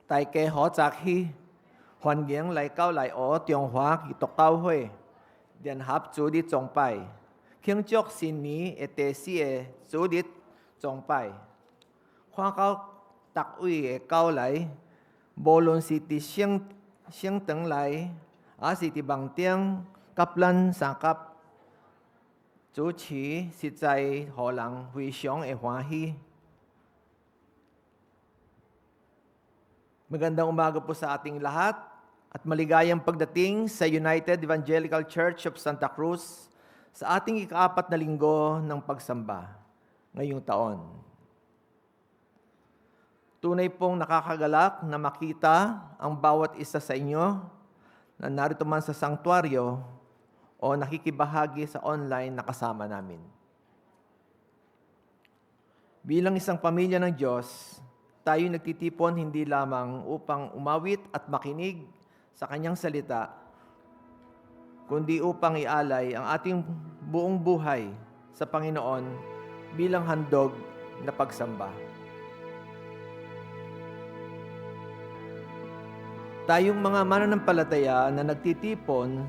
大家好早起，欢迎来到来我中华基督教会联合主日崇拜，庆祝新年的第四个主日崇拜。看到各位的到来，无论是伫圣堂内，还是伫网顶，甲咱三甲主持，实在互人非常的欢喜。Magandang umaga po sa ating lahat at maligayang pagdating sa United Evangelical Church of Santa Cruz sa ating ika-4 na linggo ng pagsamba ngayong taon. Tunay pong nakakagalak na makita ang bawat isa sa inyo na narito man sa sanktuaryo o nakikibahagi sa online na kasama namin. Bilang isang pamilya ng Diyos, tayo nagtitipon hindi lamang upang umawit at makinig sa Kanyang salita, kundi upang ialay ang ating buong buhay sa Panginoon bilang handog na pagsamba. Tayong mga mananampalataya na nagtitipon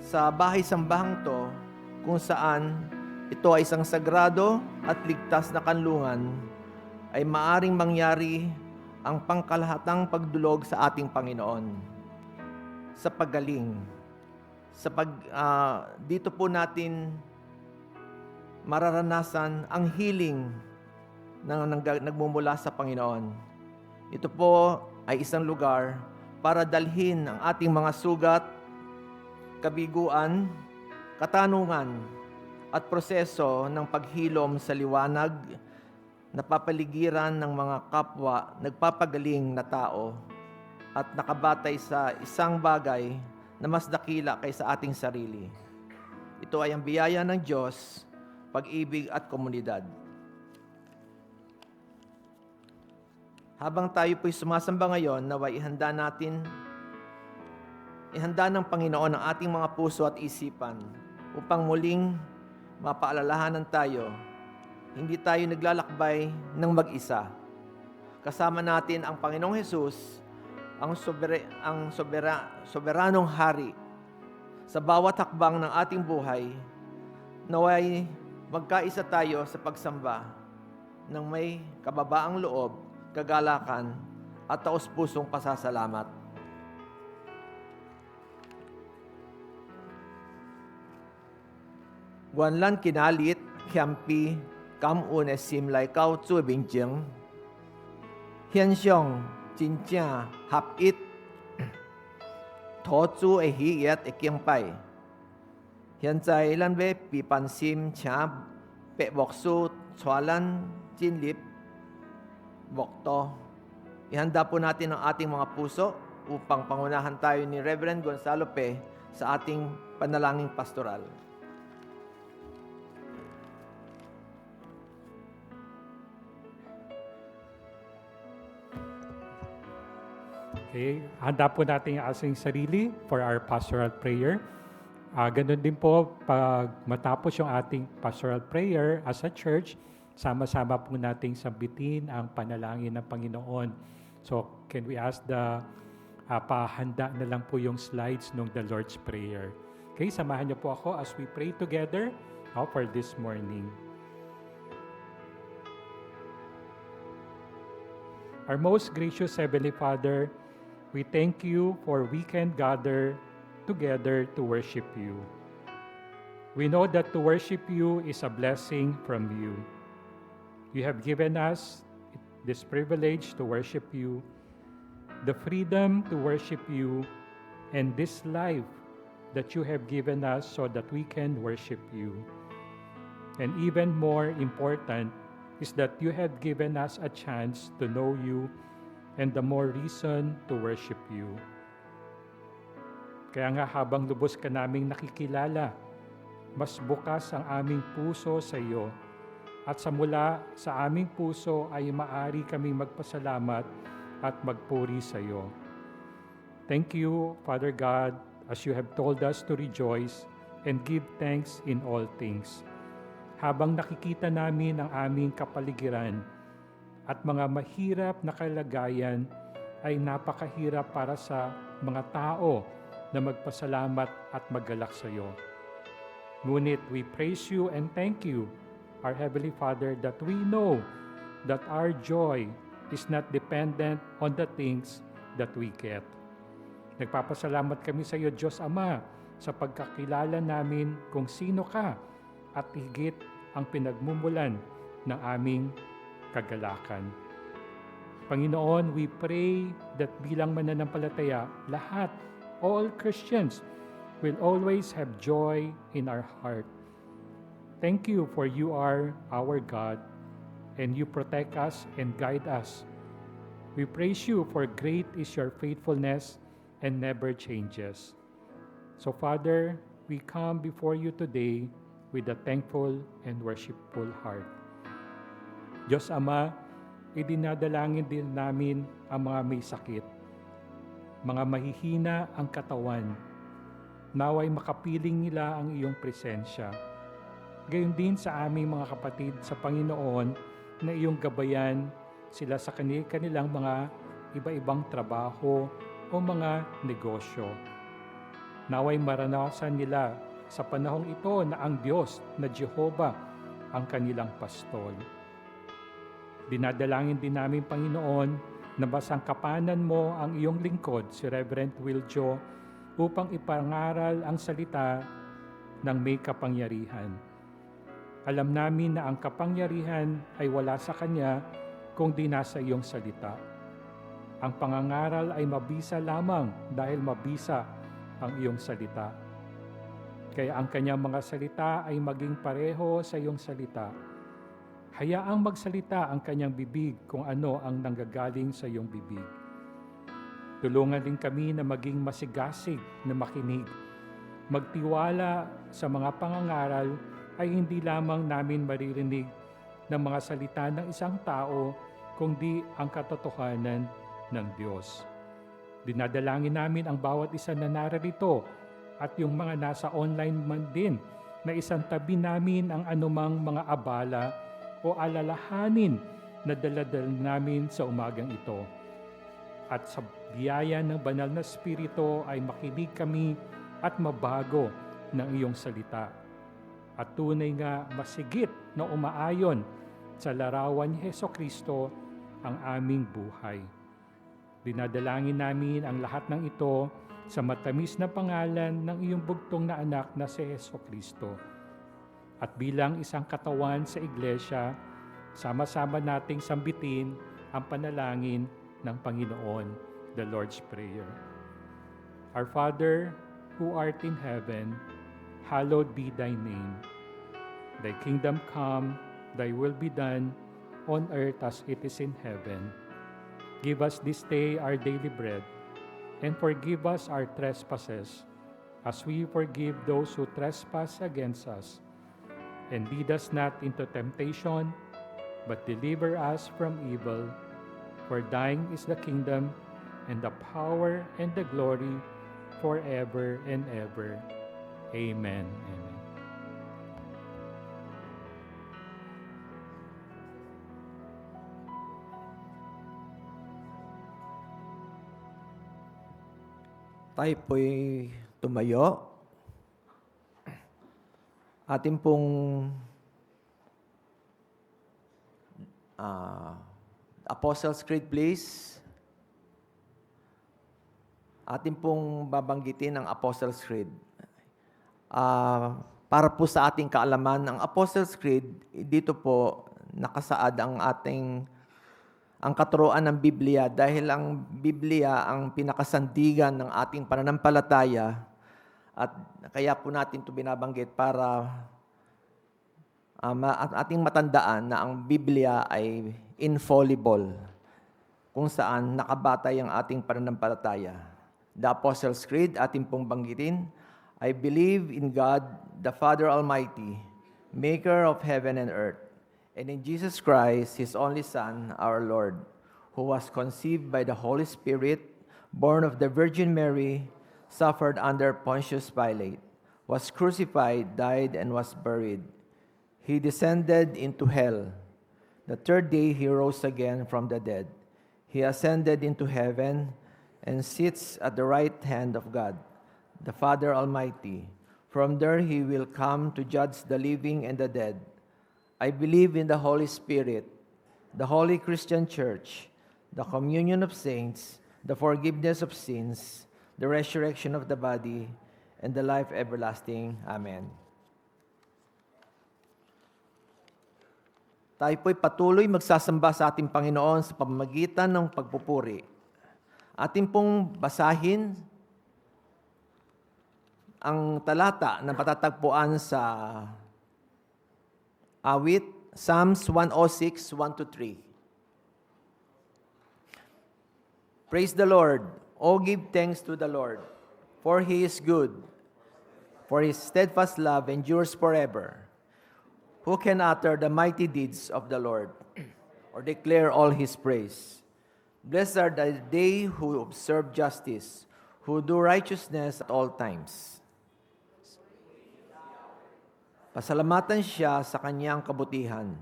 sa bahay-sambahang to kung saan ito ay isang sagrado at ligtas na kanlungan, ay maaring mangyari ang pangkalahatang pagdulog sa ating Panginoon sa paggaling. Dito po natin mararanasan ang healing na nagmumula sa Panginoon. Ito po ay isang lugar para dalhin ang ating mga sugat, kabiguan, katanungan, at proseso ng paghilom sa liwanag napapaligiran ng mga kapwa nagpapagaling na tao at nakabatay sa isang bagay na mas dakila kaysa ating sarili. Ito ay ang biyaya ng Diyos, pag-ibig at komunidad. Habang tayo po'y sumasamba ngayon, naway ihanda ng Panginoon ang ating mga puso at isipan upang muling mapaalalahanan tayo. Hindi tayo naglalakbay ng mag-isa. Kasama natin ang Panginoong Hesus, ang soberanong hari. Sa bawat hakbang ng ating buhay, naway magkaisa tayo sa pagsamba ng may kababaang loob, kagalakan, at taos-pusong pasasalamat. Guanlan kinalit, kiampi, Kam une sim lai cao zui bing jing, hian xiong jin jia hap it, to zu e hi yat e kiang pai. Hian zai lan we pi pan sim cha pe bok su chua lan jin lip bok to. Ihanda po natin ang ating mga puso upang pangunahan tayo ni Reverend Gonzalo Pe sa ating panalangin pastoral. Okay, handa po natin ang ating sarili for our pastoral prayer. Ganun din po, pag matapos yung ating pastoral prayer as a church, sama-sama po nating sambitin ang panalangin ng Panginoon. So, can we ask pahanda na lang po yung slides ng the Lord's Prayer. Okay, samahan niyo po ako as we pray together for this morning. Our most gracious Heavenly Father, we thank you for we can gather together to worship you. We know that to worship you is a blessing from you. You have given us this privilege to worship you, the freedom to worship you, and this life that you have given us so that we can worship you. And even more important is that you have given us a chance to know you and the more reason to worship you. Kaya nga habang lubos ka naming nakikilala, mas bukas ang aming puso sa iyo. At sa mula sa aming puso ay maari kaming magpasalamat at magpuri sa iyo. Thank you, Father God, as you have told us to rejoice and give thanks in all things. Habang nakikita namin ang aming kapaligiran at mga mahirap na kalagayan, ay napakahirap para sa mga tao na magpasalamat at maggalak sa iyo. Ngunit we praise you and thank you, our Heavenly Father, that we know that our joy is not dependent on the things that we get. Nagpapasalamat kami sa iyo, Diyos Ama, sa pagkakilala namin kung sino ka at higit ang pinagmumulan ng aming kagalakan. Panginoon, we pray that bilang mananampalataya, lahat, all Christians, will always have joy in our heart. Thank you for you are our God, and you protect us and guide us. We praise you for great is your faithfulness and never changes. So Father, we come before you today with a thankful and worshipful heart. Diyos Ama, idinadalangin din namin ang mga may sakit, mga mahihina ang katawan, naway makapiling nila ang iyong presensya. Gayon din sa aming mga kapatid sa Panginoon na iyong gabayan sila sa kanilang mga iba-ibang trabaho o mga negosyo. Naway maranasan nila sa panahong ito na ang Diyos na Jehovah ang kanilang pastol. Dinadalangin din namin, Panginoon, na basang kapanan mo ang iyong lingkod, si Reverend Wiljo, upang ipangaral ang salita ng may kapangyarihan. Alam namin na ang kapangyarihan ay wala sa Kanya kung di nasa iyong salita. Ang pangangaral ay mabisa lamang dahil mabisa ang iyong salita. Kaya ang Kanyang mga salita ay maging pareho sa iyong salita. Hayaang magsalita ang Kanyang bibig kung ano ang nanggagaling sa iyong bibig. Tulungan din kami na maging masigasig na makinig. Magtiwala sa mga pangangaral ay hindi lamang namin maririnig ng mga salita ng isang tao, kundi ang katotohanan ng Diyos. Dinadalangin namin ang bawat isa na narito at yung mga nasa online man din na isang tabi namin ang anumang mga abala o alalahanin na daladal namin sa umagang ito. At sa biyaya ng banal na Espiritu ay makinig kami at mabago ng iyong salita. At tunay nga masigit na umaayon sa larawan ni Hesukristo ang aming buhay. Dinadalangin namin ang lahat ng ito sa matamis na pangalan ng iyong bugtong na anak na si Hesukristo. At bilang isang katawan sa iglesia, sama-sama nating sambitin ang panalangin ng Panginoon, the Lord's Prayer. Our Father, who art in heaven, hallowed be thy name. Thy kingdom come, thy will be done, on earth as it is in heaven. Give us this day our daily bread, and forgive us our trespasses, as we forgive those who trespass against us. And lead us not into temptation, but deliver us from evil. For thine is the kingdom, and the power, and the glory, forever and ever. Amen. Amen. Tayo po'y tumayo. Atin pong Apostles' Creed, please. Atin pong babanggitin ang Apostles' Creed. Para po sa ating kaalaman, ang Apostles' Creed, dito po nakasaad ang katuruan ng Biblia dahil ang Biblia ang pinakasandigan ng ating pananampalataya at kaya po natin ito binabanggit para ating matandaan na ang Biblia ay infallible kung saan nakabatay ang ating pananampalataya. The Apostles' Creed, ating pong banggitin, I believe in God, the Father Almighty, maker of heaven and earth, and in Jesus Christ, His only Son, our Lord, who was conceived by the Holy Spirit, born of the Virgin Mary, suffered under Pontius Pilate, was crucified, died, and was buried. He descended into hell. The third day He rose again from the dead. He ascended into heaven and sits at the right hand of God, the Father Almighty. From there he will come to judge the living and the dead. I believe in the Holy Spirit, the holy Christian Church, the communion of saints, the forgiveness of sins, the resurrection of the body, and the life everlasting. Amen. Tayo po'y patuloy magsasamba sa ating Panginoon sa pamamagitan ng pagpupuri. Ating pong basahin ang talata na patatagpuan sa awit, Psalms 106, 1-3. Praise the Lord. Oh, give thanks to the Lord, for He is good, for His steadfast love endures forever. Who can utter the mighty deeds of the Lord, or declare all His praise? Blessed are they who observe justice, who do righteousness at all times. Pasalamatan siya sa kanyang kabutihan.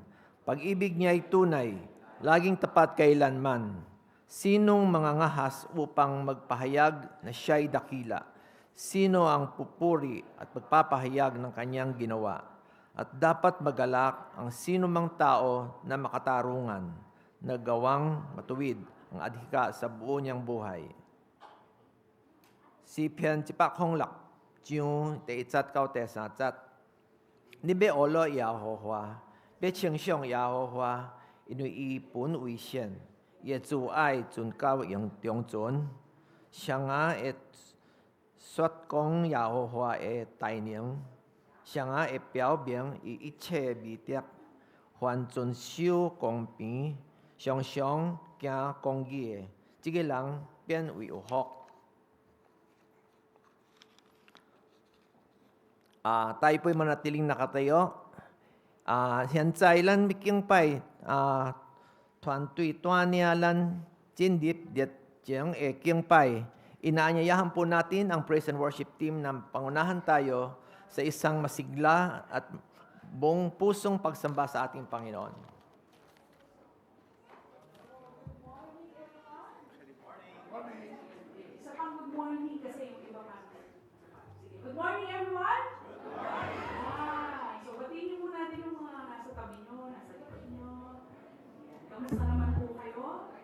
Pag-ibig niya ay tunay, laging tapat kailanman. Sinong mangangahas upang magpahayag na siya'y dakila? Sino ang pupuri at magpapahayag ng kanyang ginawa? At dapat magalak ang sino mang tao na makatarungan, na gawang matuwid ang adhika sa buo niyang buhay. Si Pian Chipak Hong Lak, Jiu Te Itzat Kao Te Sa Tzat, Ni Be Olo Ya Ho Hua, Be Ching Xiong Ya Ho Hua, Inu I Pun Ui Xian, Ye Zu Ai Zun Kao Yang Tiong Zun, Xiang A Et Suat Kong Ya Ho Hua E Tai Niang, 想啊，会表明伊一切美德，凡遵守公平、常常行公义的，这个人便为有福。Tayo po'y manatiling nakatayo. Hiện tại lan miking pay, tuan tui tuan niya lan jindip diat jeng king pay. Inaanyayahan po natin ang praise and worship team na pangunahan tayo sa isang masigla at buong pusong pagsamba sa ating Panginoon. Isa pang good morning kasi yung iba pa. Good morning everyone! Good morning! So batiin niyo muna natin yung mga nasa tabi niyo, nasa likod niyo. Kamusta naman po kayo?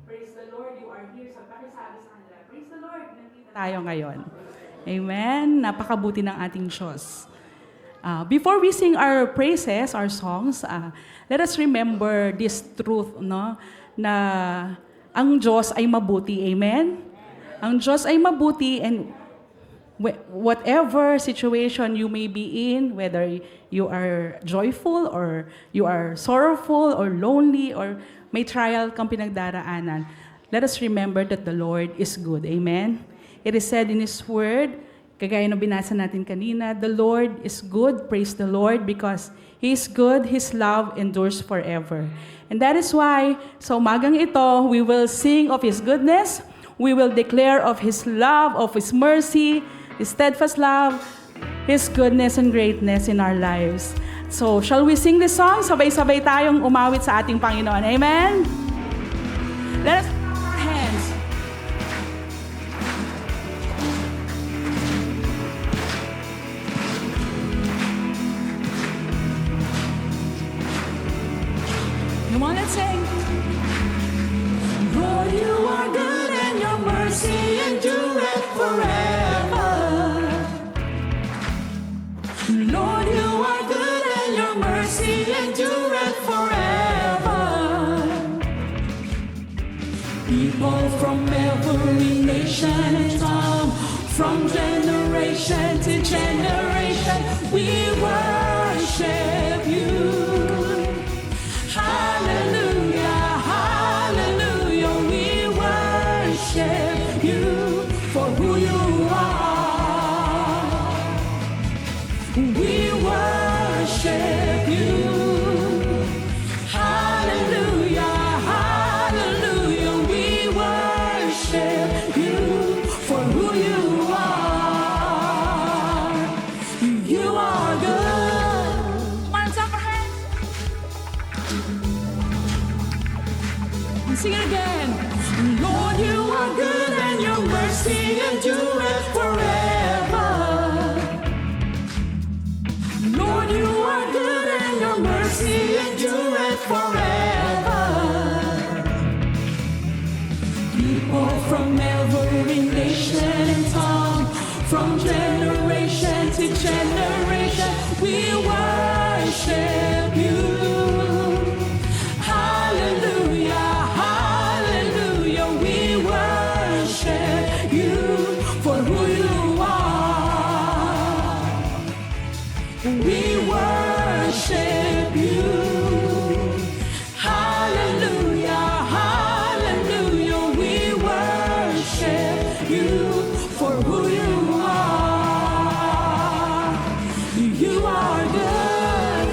Praise the Lord, you are here. So pakisabi sa kanila, praise the Lord, nandito tayo ngayon. Amen. Napakabuti ng ating Diyos. Before we sing our praises, our songs, let us remember this truth, no? Na ang Diyos ay mabuti. Amen? Ang Diyos ay mabuti, and whatever situation you may be in, whether you are joyful or you are sorrowful or lonely or may trial kang pinagdaraanan, let us remember that the Lord is good. Amen? It is said in His Word, kagaya ng binasa natin kanina, the Lord is good, praise the Lord, because He is good, His love endures forever. And that is why, sa umagang ito, we will sing of His goodness, we will declare of His love, of His mercy, His steadfast love, His goodness and greatness in our lives. So, shall we sing this song? Sabay-sabay tayong umawit sa ating Panginoon. Amen? Let us clap our hands. Come on, let's sing. Lord, you are good and your mercy endureth forever. Lord, you are good and your mercy endureth forever. People from every nation and tongue, from generation to generation, we worship you. Hallelujah, hallelujah, we worship you for who you are. We worship you. Hallelujah, hallelujah, we worship you for who you are. You are good. One Sing it again. Lord, you are good and your mercy endureth forever. Lord, you are good and your mercy endureth forever. People from every nation and tongue, from generation to generation, we worship you. Hallelujah, hallelujah, we worship you for who you are. We worship you. Hallelujah, hallelujah, we worship you for who you are. You are good.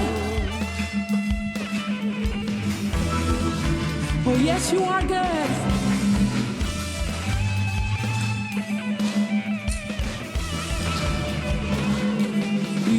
Oh yes, you are good.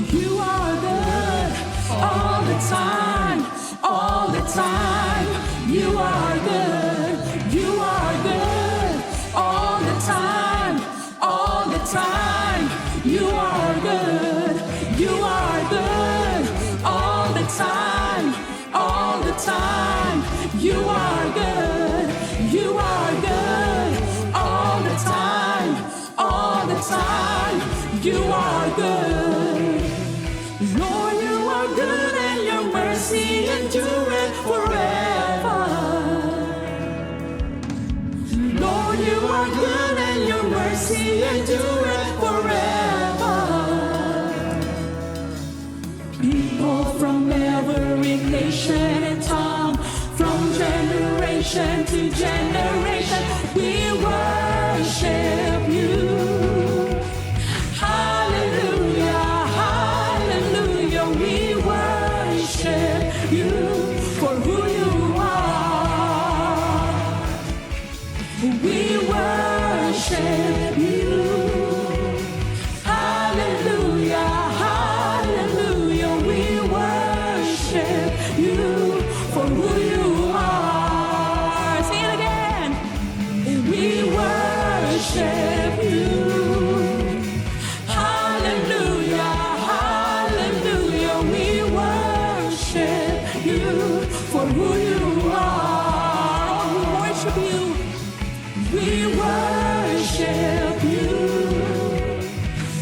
You are good all the time, all the time. You are good, you are good all the time, all the time. You are good, you are good all the time, all the time. You are good, you are good all the time, all the time. You are good. Lord, you are good and your mercy endureth forever. Lord, you are good and your mercy endureth forever. People from every nation and tongue, from generation to generation, we worship you. Hallelujah, hallelujah, we worship you for who you are. We worship you. Hallelujah, hallelujah, we worship you for who you are. Sing it again. We worship you. Hallelujah, hallelujah, we worship you for who you are. Oh, we worship you. We worship you.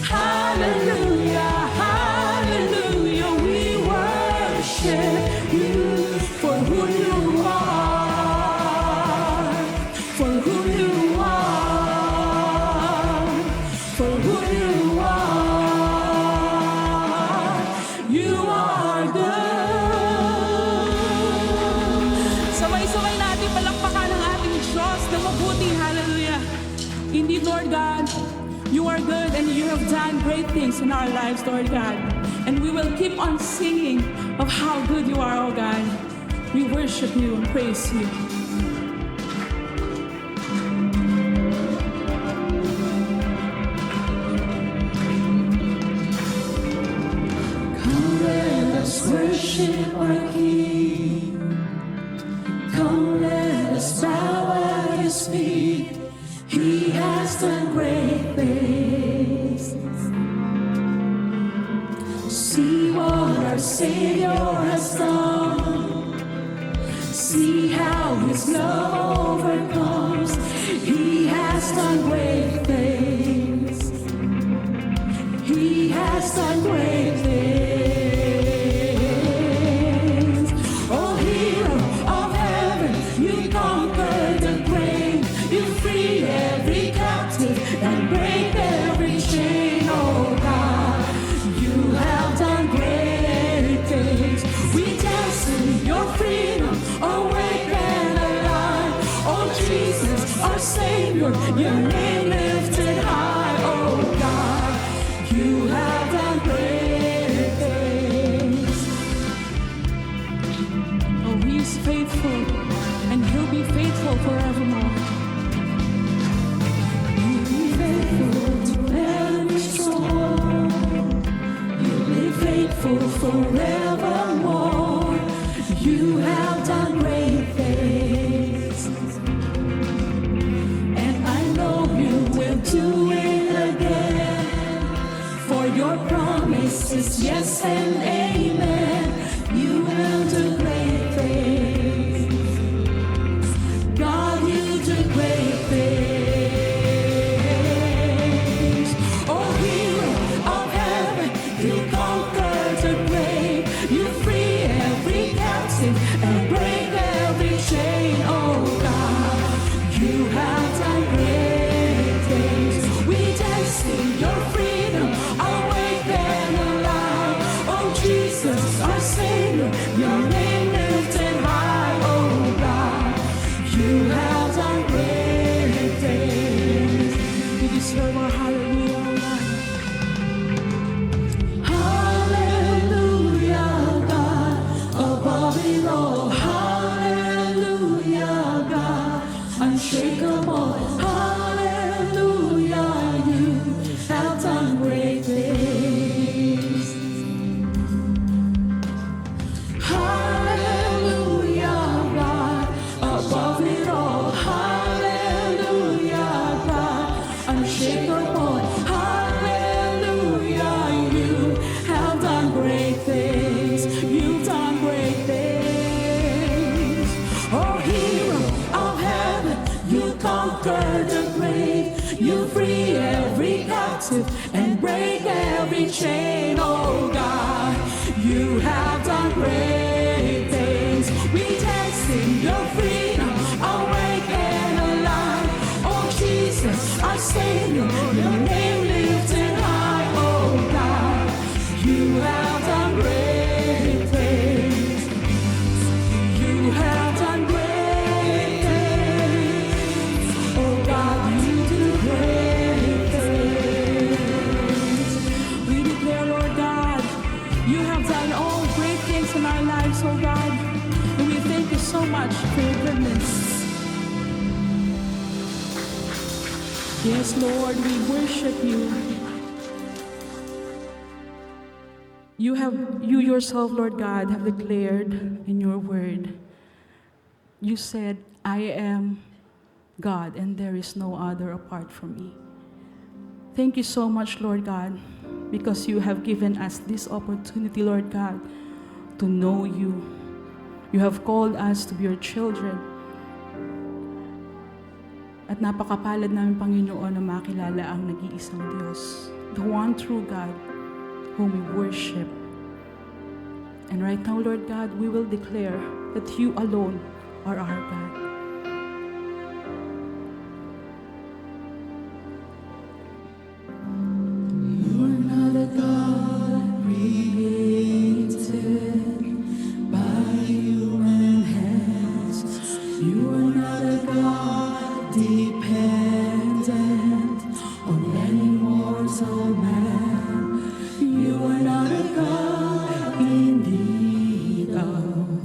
Hallelujah, hallelujah, we worship you for who you are. For who you are. For who you are. You are good. Sabay-sabay natin palakpakan ang ating Diyos na mabuti. Hallelujah. Indeed, Lord God, you are good and you have done great things in our lives, Lord God. And we will keep on singing of how good you are, oh God. We worship you and praise you. Come, let us worship our King. Come, let us bow at his feet. He has done great things. See what our Savior has done. See how his love overcomes. He has done great things. He has done great things. Oh, hero of heaven, you conquered the grave. You freed every captive and break every chain. Oh God, you have done great things. We dance in your freedom, awake and alive. Oh Jesus, our Savior, your name lifted high. Oh God, you have done great things. Oh, he is faithful, and he'll be faithful forevermore. You'll be faithful to every storm. You'll be faithful forevermore. You have done great things. is yes and amen. You will do great things. God, you do great things. Oh, hero of heaven, you conquered the grave. You free every captive and break every chain. Oh, God, you have done great things. We dance in your freedom, awake and alive. Oh, Jesus, our Savior, your name lifted high. Oh, God, you have done great things. You deserve our hallelujah, oh God. Hallelujah, God, above it all. Hallelujah, God, unshakable. Hallelujah, you have done great things. Hallelujah, God, above it all. Hallelujah, God, unshakable. Hallelujah, you have done great things. You've done great things. Oh, hero of heaven, you conquered the grave. You free every captive and break every chain. Oh, God, you have done great things. We dance in your freedom, awake and alive. Oh, Jesus, our Savior, your name lifted high. Oh, God, you have done great things. You have done great things. Oh, God, you do great things. We declare, Lord God, you have done all great things in our lives, oh God. And we thank you so much for your goodness. Yes, Lord, we worship you. You yourself, Lord God, have declared in your word. You said, I am God and there is no other apart from me. Thank you so much, Lord God, because you have given us this opportunity, Lord God, to know you. You have called us to be your children. At napakapalad namin, Panginoon, na makilala ang nag-iisang Diyos, the one true God whom we worship. And right now, Lord God, we will declare that you alone are our God. You are not a God created by human hands. You are not a God dependent on any mortal man. You are not a God in need of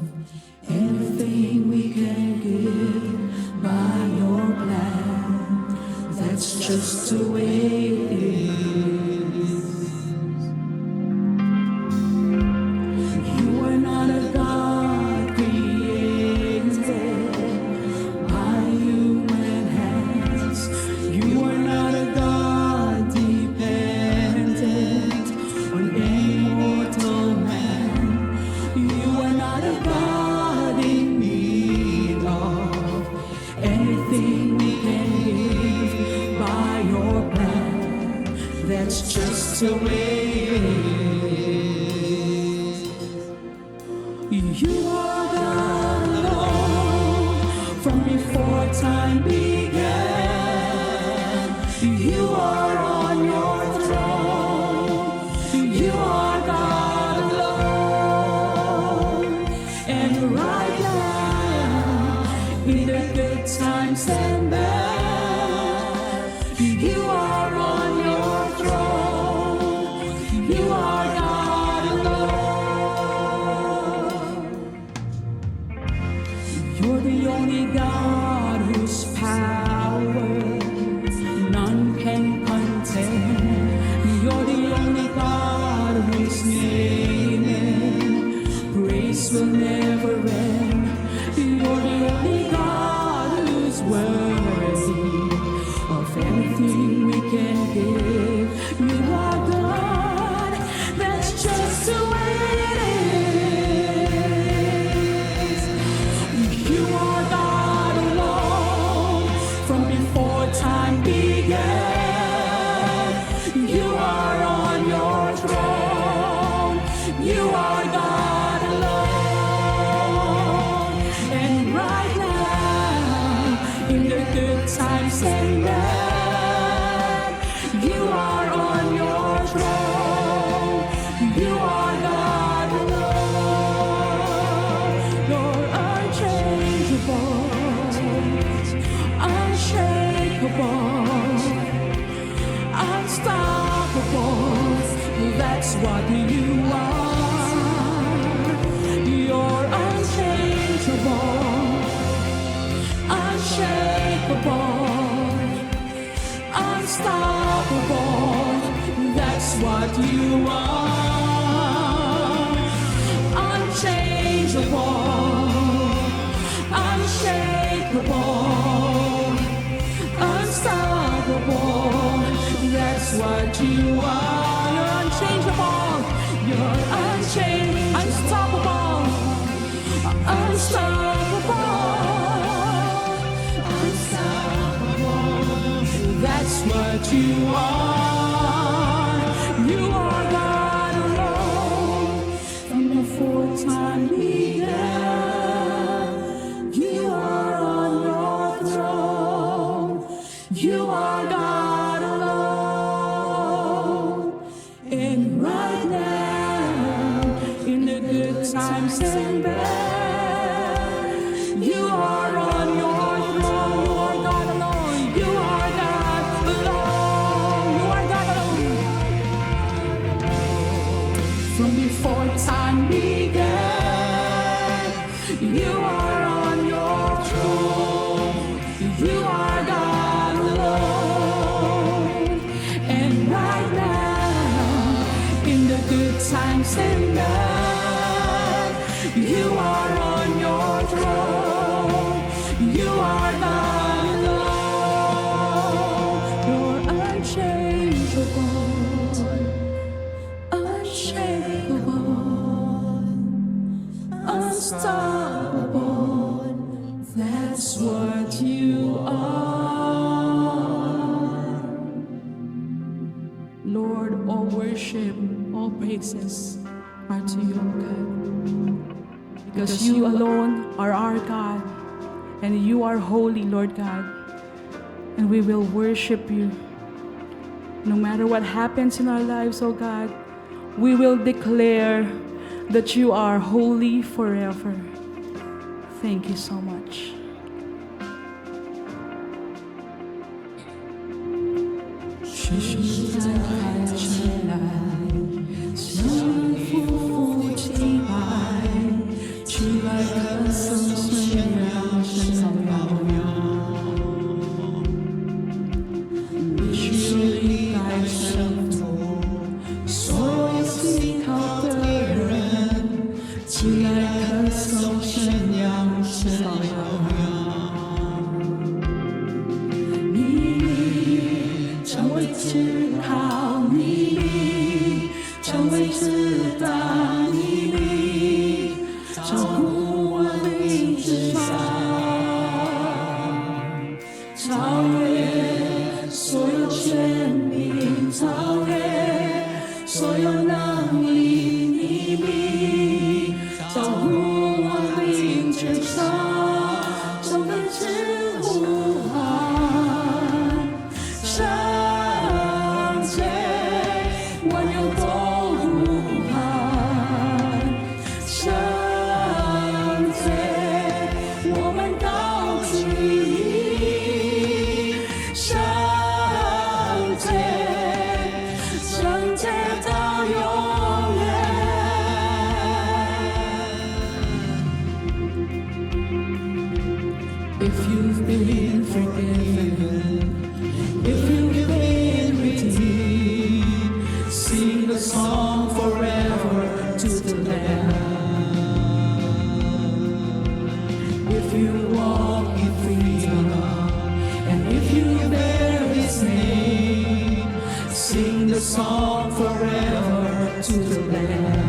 anything we can give by your plan. That's just the way it is. You are not a God created by human hands. You are not a God dependent on any mortal man. You are not a God in need of anything we can give by your plan. That's just the way it is. You are God alone from before time began. You are on your throne. You are God alone. And right now, in the good times and bad, you are on your throne. You are God alone. You're the only God whose power none can contend. You're the only God whose name and praise will never end. You're the only God who's worthy of anything we can give. You are God, that's just times and then you are on your throne. You are God alone. You're unchangeable, unshakable, unstoppable. That's what you are. You're unchangeable, unshakable, unstoppable. That's what you are. Unchangeable, unshakable, unstoppable. That's what you are. You're unchangeable. You're unstoppable, unstoppable, unstoppable. That's what you are. You are God alone. From before time began, you are on your throne. You are God alone. And right now, in the good times and bad, you are on your throne. You are God alone. You are God alone. You are God alone. From before time began, you are on your throne. You are God alone. And right now, in the good times and bad, you are on your throne. You are God alone. You're unchangeable, unshakable, unstoppable. That's what you are. Lord, all worship, all praises are to you, God. Because you alone are our God, and you are holy, Lord God. And we will worship you. No matter what happens in our lives, oh God, we will declare that you are holy forever. Thank you so much. 是在海前来，向夫妇敬拜，去来歌颂宣扬神荣耀。必须离开尘土，所有信靠的人，起来歌颂宣扬神荣耀。成为知道你名，成为知道你名，照顾我灵之上，超越所有权柄，超越所有能力，你名照顾我灵之上，充分之呼唤。万有都呼喊，圣洁，我们高举你，圣洁，圣洁到永远。If you've been forgiven, if you've been redeemed, sing the song forever to the Lamb. If you walk in freedom, and if you bear His name, sing the song forever to the Lamb.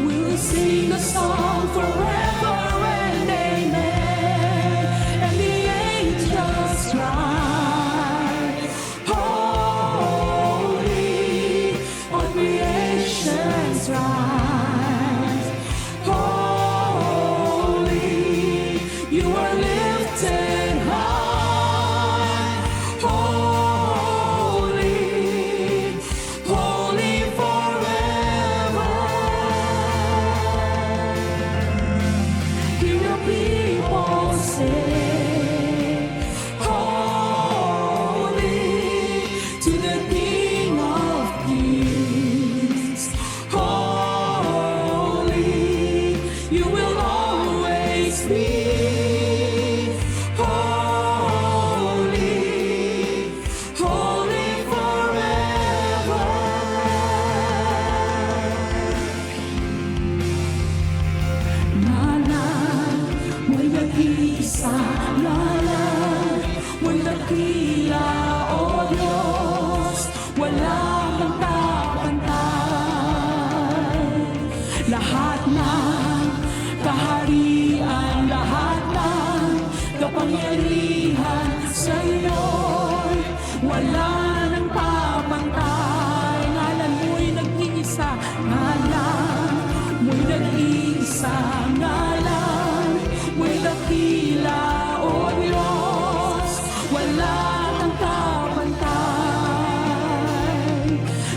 We'll sing the song forever and amen, and the angels cry, holy, all creation's rise, holy, you are lifted sing. Holy to the King of Kings. Holy, you will always be. Holy, holy forever. Ngalan mo'y nag-iisa, ngalan mo'y dakila, O Diyos, walang magkapantay. Lahat ng kaharian, lahat ng kapangyarihan sa'yo'y wala nang papantay. Ngalan mo'y nag-iisa, ngalan mo'y nag-iisa, ngalan mo'y dakila, O Diyos, wala nang kapantay.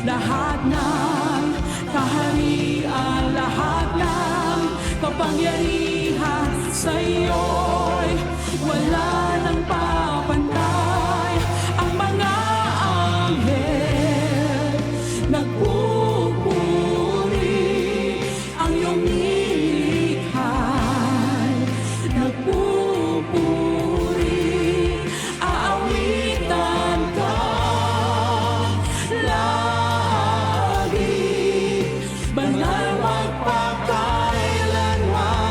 Lahat ng kaharian, lahat ng kapangyarihan sa'yo'y wala nang papantay. Ang mga anghel nagpupuri, ang iyong nilikhay nagpupuri, aawitan ka lagi, banal magpakailanman.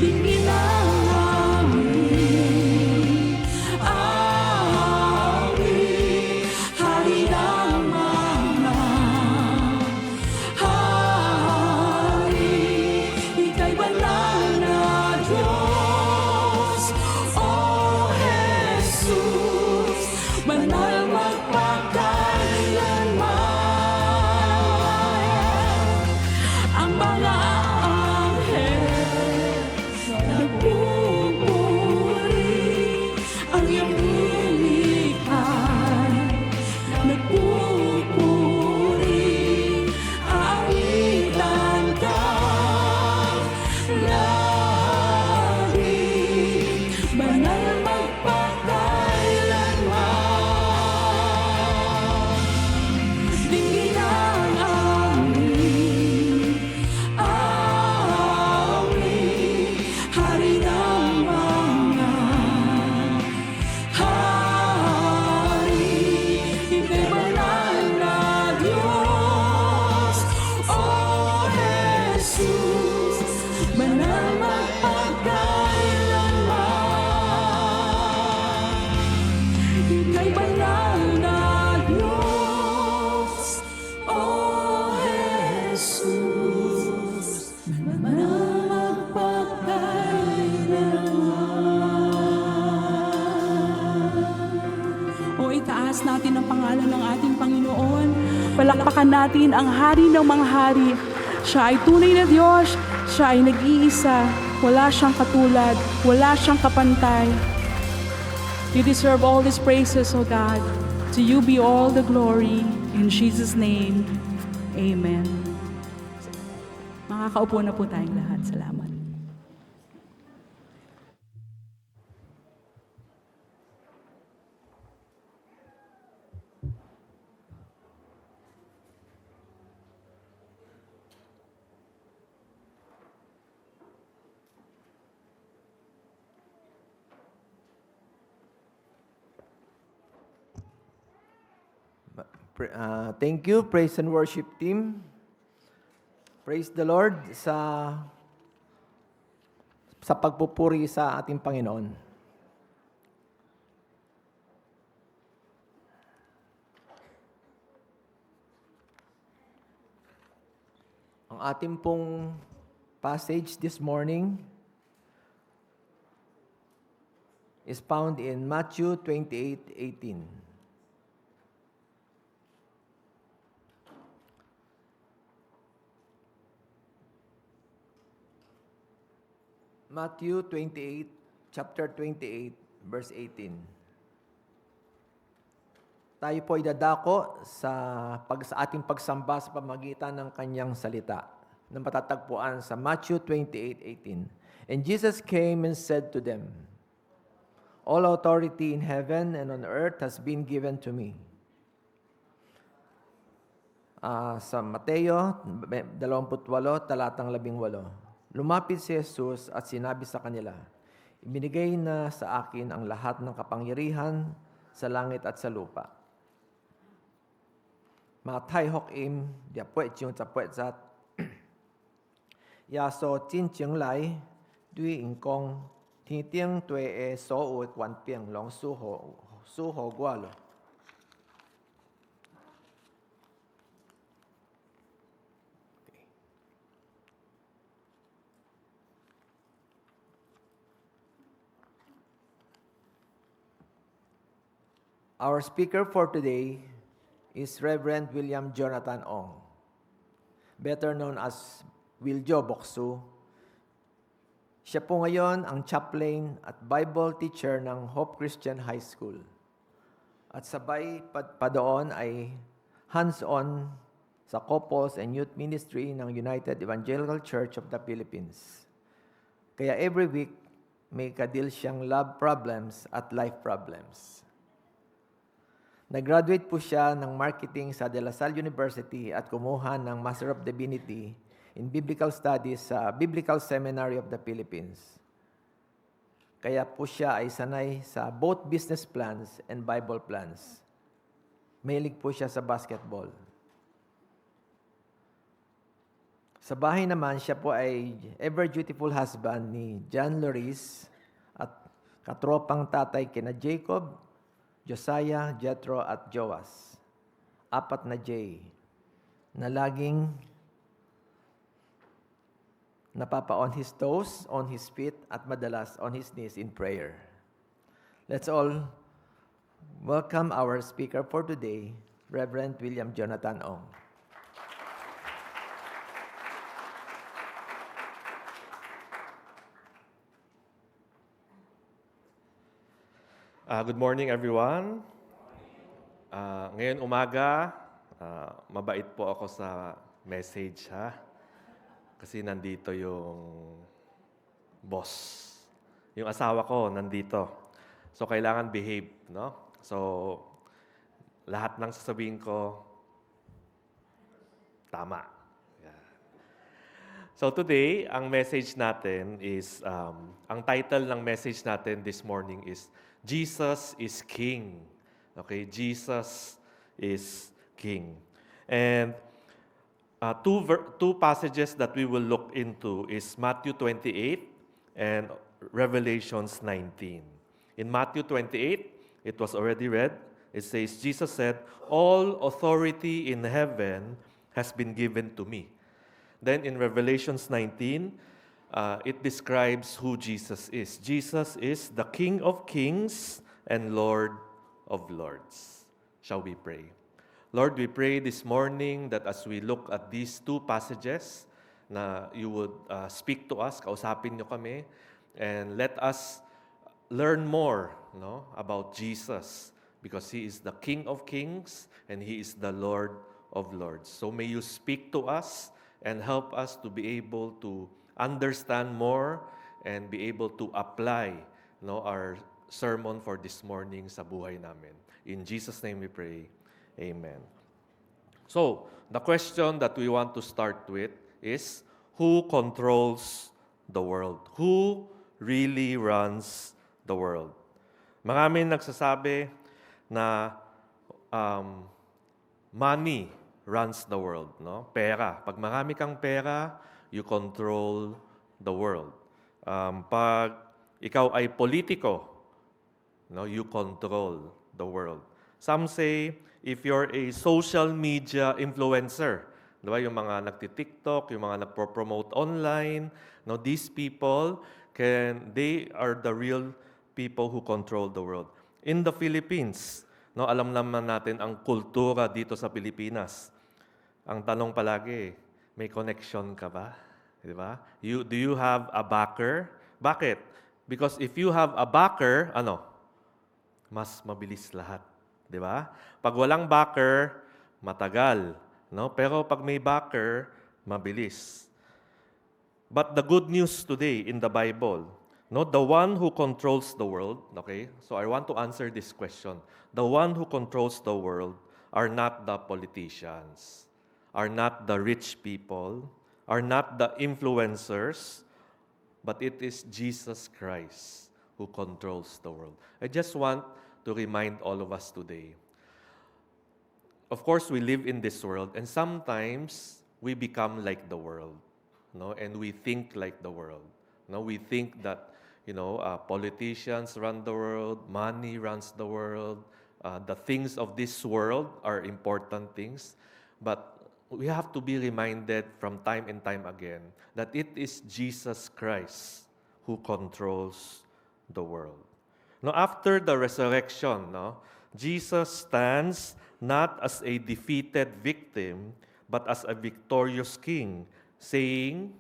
Tingin ang aming awit, hari ng mga hari. Ika'y banal na Diyos, O Jesus, banal magpakailanman. Ang mga anghel nagpupuri, ang iyong nilikhay nagpupuri, aawitan ka lagi, banal magpakailanman. Tingin ang aming awit, hari ng mga hari. Ika'y banal na Diyos, O Jesus, banal magpakailanman. Ika'y banal na Diyos, O Jesus, banal magpakailanman. O itaas natin ang pangalan ng ating Panginoon. Palakpakan natin ang Hari ng mga hari. Siya ay tunay na Diyos. Siya ay nag-iisa. Wala siyang katulad. Wala siyang kapantay. You deserve all these praises, O God. To you be all the glory. In Jesus' name, Amen. Makakaupo na po tayong lahat. Salamat. Thank you, praise and worship team. Praise the Lord sa pagpupuri sa ating Panginoon. Ang ating pong passage this morning is found in Matthew 28:18. Matthew 28, chapter 28, verse 18. Tayo po ay dadako sa ating pagsamba sa pamagitan ng kanyang salita. na matatagpuan sa Matthew 28:18. And Jesus came and said to them, "All authority in heaven and on earth has been given to me." Sa Mateo 28, talatang 18. Lumapit si Jesus at sinabi sa kanila, "Ibinigay na sa akin ang lahat ng kapangyarihan sa langit at sa lupa." Mga Thai hok im, dia puet chiung sa puet zat. Ya so chin chiang lai, dui in kong, thi tiang tue e so u quan piang long su ho gua lo. Our speaker for today is Reverend William Jonathan Ong, better known as Wiljo Boksu. Siya po ngayon ang chaplain at Bible teacher ng Hope Christian High School. At sabay pa doon ay hands-on sa couples and youth ministry ng United Evangelical Church of the Philippines. Kaya every week, may kadil siyang love problems at life problems. Nag-graduate po siya ng marketing sa De La Salle University at kumuha ng Master of Divinity in Biblical Studies sa Biblical Seminary of the Philippines. Kaya po siya ay sanay sa both business plans and Bible plans. Mahilig po siya sa basketball. Sa bahay naman, siya po ay ever-dutiful husband ni John Loris at katropang tatay kina Jacob, Josiah, Jethro at Joas. 4 na J na laging napapa on his toes, on his feet, at madalas on his knees in prayer. Let's all welcome our speaker for today, Reverend William Jonathan Ong. Good morning, everyone. Ngayon umaga, mabait po ako sa message, ha? Kasi nandito yung boss. Yung asawa ko nandito. So, kailangan behave, no? So, lahat ng sasabihin ko, tama. Yeah. So, today, ang message natin is, ang title ng message natin this morning is, Jesus is King. Okay, Jesus is King. And two passages that we will look into is Matthew 28 and Revelations 19. In Matthew 28, it was already read. It says, Jesus said, "All authority in heaven has been given to me." Then in Revelations 19, it describes who Jesus is. Jesus is the King of Kings and Lord of Lords. Shall we pray? Lord, we pray this morning that as we look at these two passages, na you would speak to us, kausapin niyo kami, and let us learn more, no, about Jesus, because He is the King of Kings and He is the Lord of Lords. So may you speak to us and help us to be able to understand more and be able to apply, no, our sermon for this morning sa buhay namin. In Jesus' name we pray. Amen. So, the question that we want to start with is, who controls the world? Who really runs the world? Maraming nagsasabi na money runs the world, no? Pera. Pag marami kang pera, you control the world. Pag ikaw ay politiko, no, you control the world. Some say, if you're a social media influencer, di ba, yung mga nagti-TikTok, yung mga nagpo-promote online, no, these people, they are the real people who control the world. In the Philippines, no, alam naman natin ang kultura dito sa Pilipinas. Ang tanong palagi, may connection ka ba? Di ba? Do you have a backer? Bakit? Because if you have a backer, mas mabilis lahat. Di ba? Pag walang backer, matagal. No? Pero pag may backer, mabilis. But the good news today in the Bible, no, the one who controls the world, okay? So I want to answer this question. The one who controls the world are not the politicians, are not the rich people, are not the influencers, but it is Jesus Christ who controls the world. I just want to remind all of us today. Of course, we live in this world, and sometimes we become like the world, no? And we think like the world. No? We think that, politicians run the world, money runs the world, the things of this world are important things, but we have to be reminded from time and time again that it is Jesus Christ who controls the world. Now, after the resurrection, Jesus stands not as a defeated victim, but as a victorious king, saying,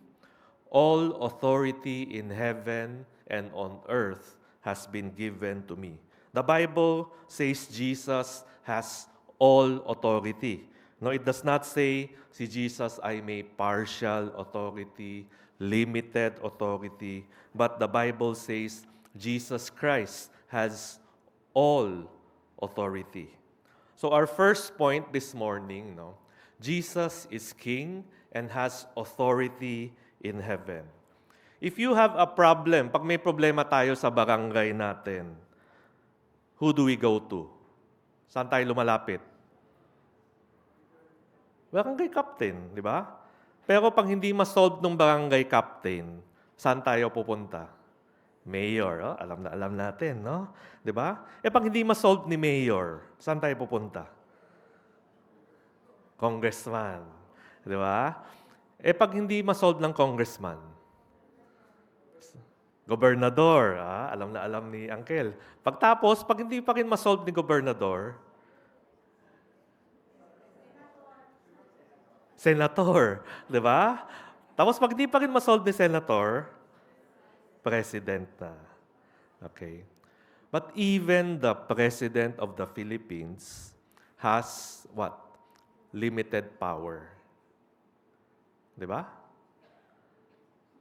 "All authority in heaven and on earth has been given to me." The Bible says Jesus has all authority. No, it does not say, si Jesus ay may partial authority, limited authority, but the Bible says Jesus Christ has all authority. So our first point this morning, Jesus is King and has authority in heaven. If you have a problem, pag may problema tayo sa barangay natin, who do we go to? Saan tayo lumalapit? Barangay captain, di ba? Pero pag hindi ma-solve ng barangay captain, saan tayo pupunta? Mayor, alam natin, no? Di ba? Pag hindi ma-solve ni mayor, saan tayo pupunta? Congressman, di ba? Pag hindi ma-solve ng congressman, gobernador, alam ni Uncle. Pagtapos, pag hindi pa rin ma-solve ni gobernador, senator, di ba? Tapos pag hindi pa rin ma-solve ni senator, president na. Okay. But even the president of the Philippines has what? Limited power. Di ba?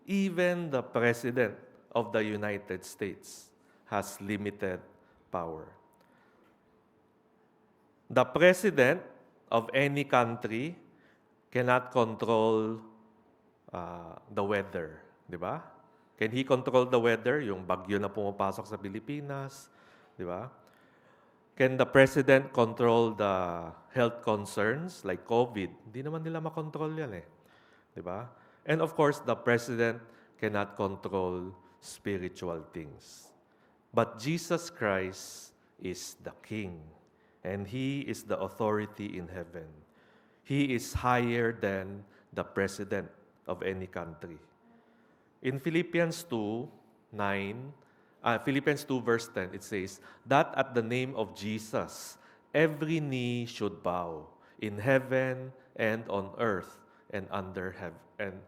Even the president of the United States has limited power. The president of any country cannot control the weather, di ba? Can he control the weather? Yung bagyo na pumapasok sa Pilipinas, di ba? Can the president control the health concerns like COVID? Hindi naman nila makontrol yan di ba? And of course, the president cannot control spiritual things. But Jesus Christ is the King, and He is the authority in heaven. He is higher than the president of any country. In Philippians 2 verse 10, it says, that at the name of Jesus, every knee should bow in heaven and on earth and under heaven.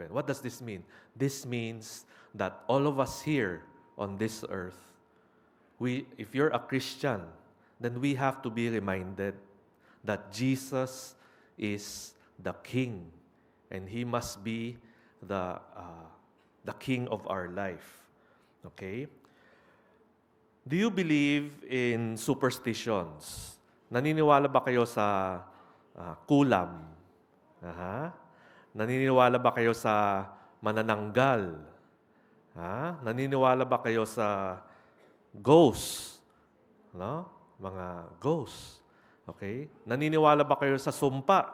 What does this mean? This means that all of us here on this earth, if you're a Christian, then we have to be reminded that Jesus is the King, and He must be the King of our life. Okay? Do you believe in superstitions? Naniniwala ba kayo sa kulam? Naniniwala ba kayo sa manananggal? Naniniwala ba kayo sa ghosts? No? Mga ghosts. Okay? Naniniwala ba kayo sa sumpa?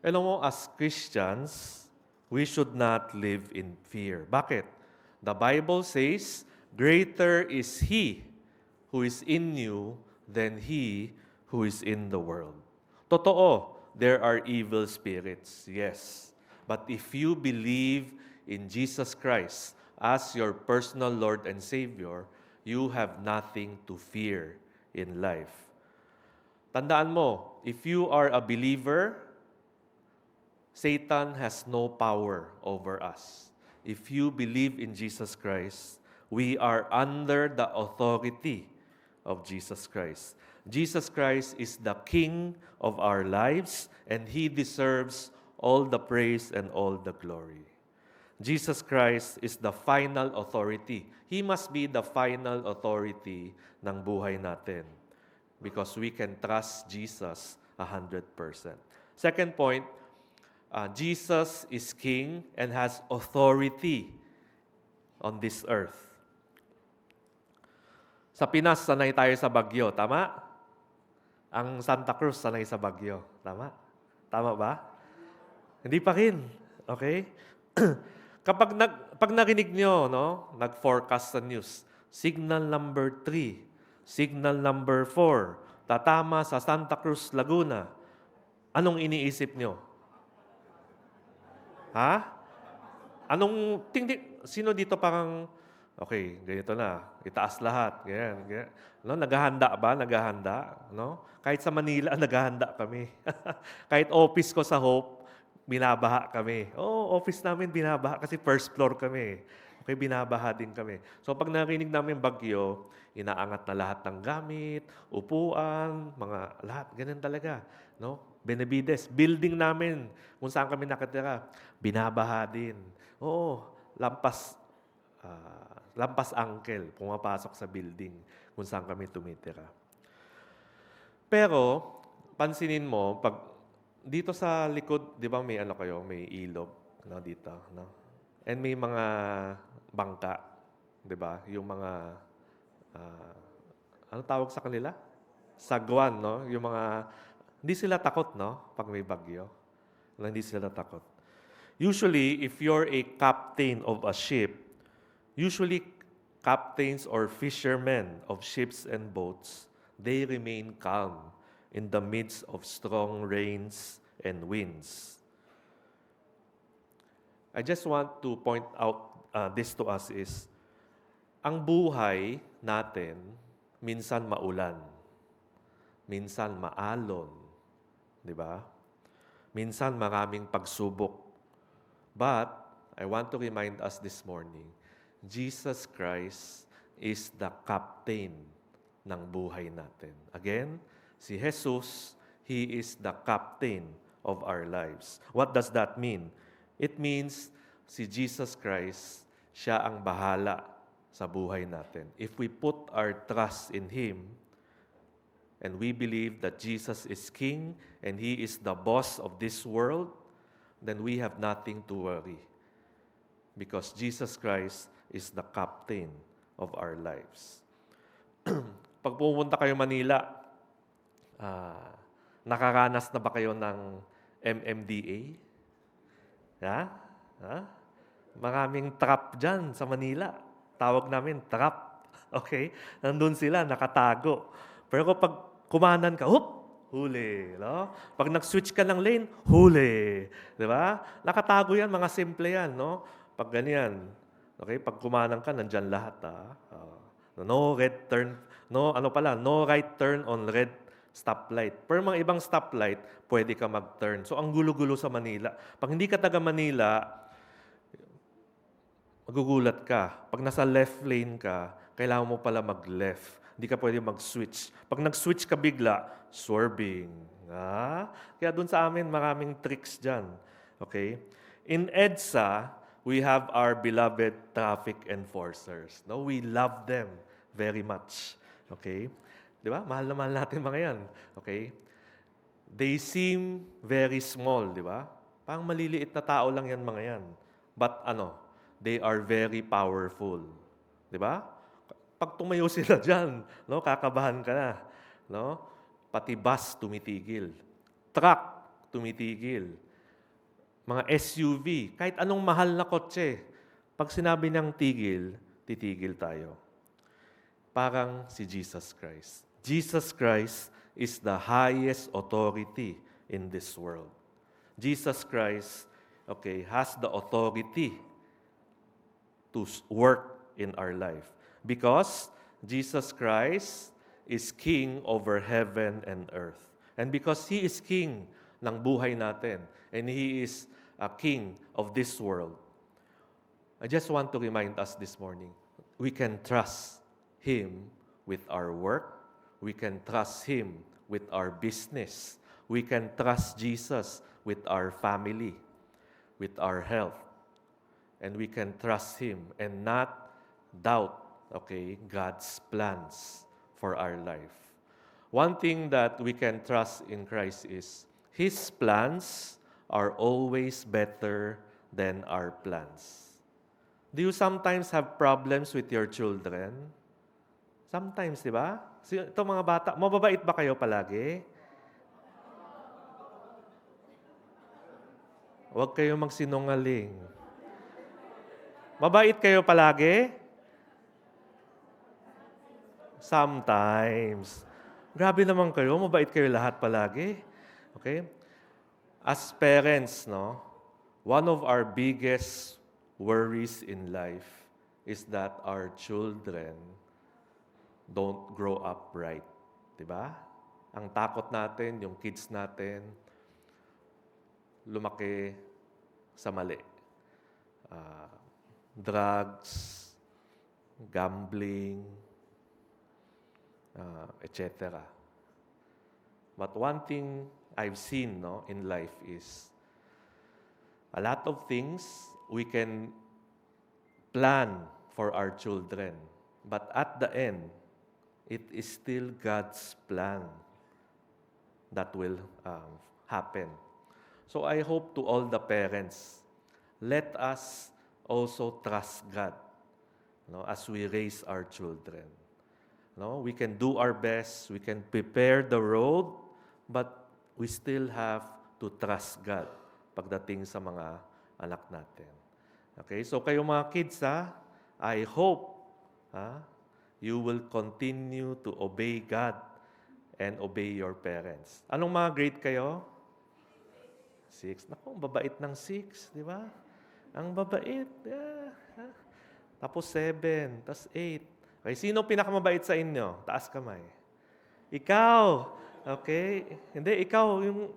Alam mo, as Christians, we should not live in fear. Bakit? The Bible says, greater is He who is in you than he who is in the world. Totoo, there are evil spirits, yes. But if you believe in Jesus Christ as your personal Lord and Savior, you have nothing to fear in life. Tandaan mo, if you are a believer, Satan has no power over us. If you believe in Jesus Christ, we are under the authority of Jesus Christ. Jesus Christ is the King of our lives, and He deserves all the praise and all the glory. Jesus Christ is the final authority. He must be the final authority ng buhay natin because we can trust Jesus 100%. Second point, Jesus is King and has authority on this earth. Sa Pinas, sanay tayo sa bagyo. Tama? Ang Santa Cruz, sanay sa bagyo. Tama? Tama ba? Hindi pa rin. Okay? Pag narinig nyo, no, nag-forecast sa news, signal number 3, signal number 4, tatama sa Santa Cruz, Laguna, anong iniisip nyo? Ha? Sino dito parang, okay, ganito na, itaas lahat, ganyan. No, naghahanda ba? Naghahanda? No? Kahit sa Manila, naghahanda kami. Kahit office ko sa Hope, binabaha kami. Office namin binabaha kasi first floor kami. Okay, binabaha din kami. So pag narinig namin bagyo, inaangat na lahat ng gamit, upuan, mga lahat. Ganun talaga. No? Benavides, building namin, kung saan kami nakatira, binabaha din. Lampas angkel, pumapasok sa building kung saan kami tumitira. Pero, pansinin mo, pag dito sa likod, di ba may may ilog, no, dito, no? And may mga bangka, di ba? Yung mga, ano tawag sa kanila? Sagwan, no? Yung mga, hindi sila takot, no? Pag may bagyo. Hindi sila takot. Usually, if you're a captain of a ship, usually captains or fishermen of ships and boats, they remain calm in the midst of strong rains and winds. I just want to point out this to us is, ang buhay natin, minsan maulan, minsan maalon, di ba? Minsan maraming pagsubok. But, I want to remind us this morning, Jesus Christ is the captain ng buhay natin. Again, si Jesus, He is the captain of our lives. What does that mean? It means si Jesus Christ, siya ang bahala sa buhay natin. If we put our trust in Him, and we believe that Jesus is King and He is the boss of this world, then we have nothing to worry. Because Jesus Christ is the captain of our lives. Pag pumunta kayo Manila, nakaranas na ba kayo ng MMDA? Maraming trap dyan sa Manila. Tawag namin trap. Okay? Nandun sila, nakatago. Pero pag kumanan ka, huli. No? Pag nag-switch ka ng lane, huli. Di ba? Nakatago yan, mga simple yan. No? Pag ganyan. Okay? Pag kumanan ka, nandyan lahat. No red turn. No right turn on red stoplight. Pero mga ibang stoplight, pwede ka mag-turn. So, ang gulo-gulo sa Manila. Pag hindi ka taga Manila, magugulat ka. Pag nasa left lane ka, kailangan mo pala mag-left. Hindi ka pwede mag-switch. Pag nag-switch ka bigla, swerving. Kaya dun sa amin, maraming tricks dyan. Okay? In EDSA, we have our beloved traffic enforcers. No? We love them very much. Okay? Di ba? Mahal na mahal natin mga yan. Okay? They seem very small, di ba? Parang maliliit na tao lang yan mga yan. But they are very powerful. Di ba? Pag tumayo sila dyan, no, kakabahan ka na. No? Pati bus tumitigil. Truck tumitigil. Mga SUV, kahit anong mahal na kotse, pag sinabi niyang tigil, titigil tayo. Parang si Jesus Christ. Jesus Christ is the highest authority in this world. Jesus Christ, has the authority to work in our life. Because Jesus Christ is King over heaven and earth. And because He is King ng buhay natin, and He is a King of this world, I just want to remind us this morning, we can trust Him with our work, we can trust Him with our business, we can trust Jesus with our family, with our health. And we can trust Him and not doubt, okay, God's plans for our life. One thing that we can trust in Christ is His plans are always better than our plans. Do you sometimes have problems with your children? Sometimes, di ba? Ito mga bata, mababait ba kayo palagi? Huwag kayo magsinungaling. Mabait kayo palagi? Sometimes. Grabe naman kayo, mabait kayo lahat palagi. Okay? As parents, no, one of our biggest worries in life is that our children don't grow up right. Diba? Ang takot natin, yung kids natin, lumaki sa mali. Drugs, gambling, etc. But one thing I've seen, no, in life is a lot of things we can plan for our children. But at the end, it is still God's plan that will happen. So I hope to all the parents, let us also trust God, no, as we raise our children. No, we can do our best, we can prepare the road, but we still have to trust God pagdating sa mga anak natin. Okay, so kayo mga kids, I hope you will continue to obey God and obey your parents. Anong mga grade kayo? 6. Naku, ang babait ng 6, di ba? Ang babait. Yeah. Tapos 7, tapos 8. Okay, sino pinakamabait sa inyo? Taas kamay. Ikaw. Okay? Hindi, ikaw yung...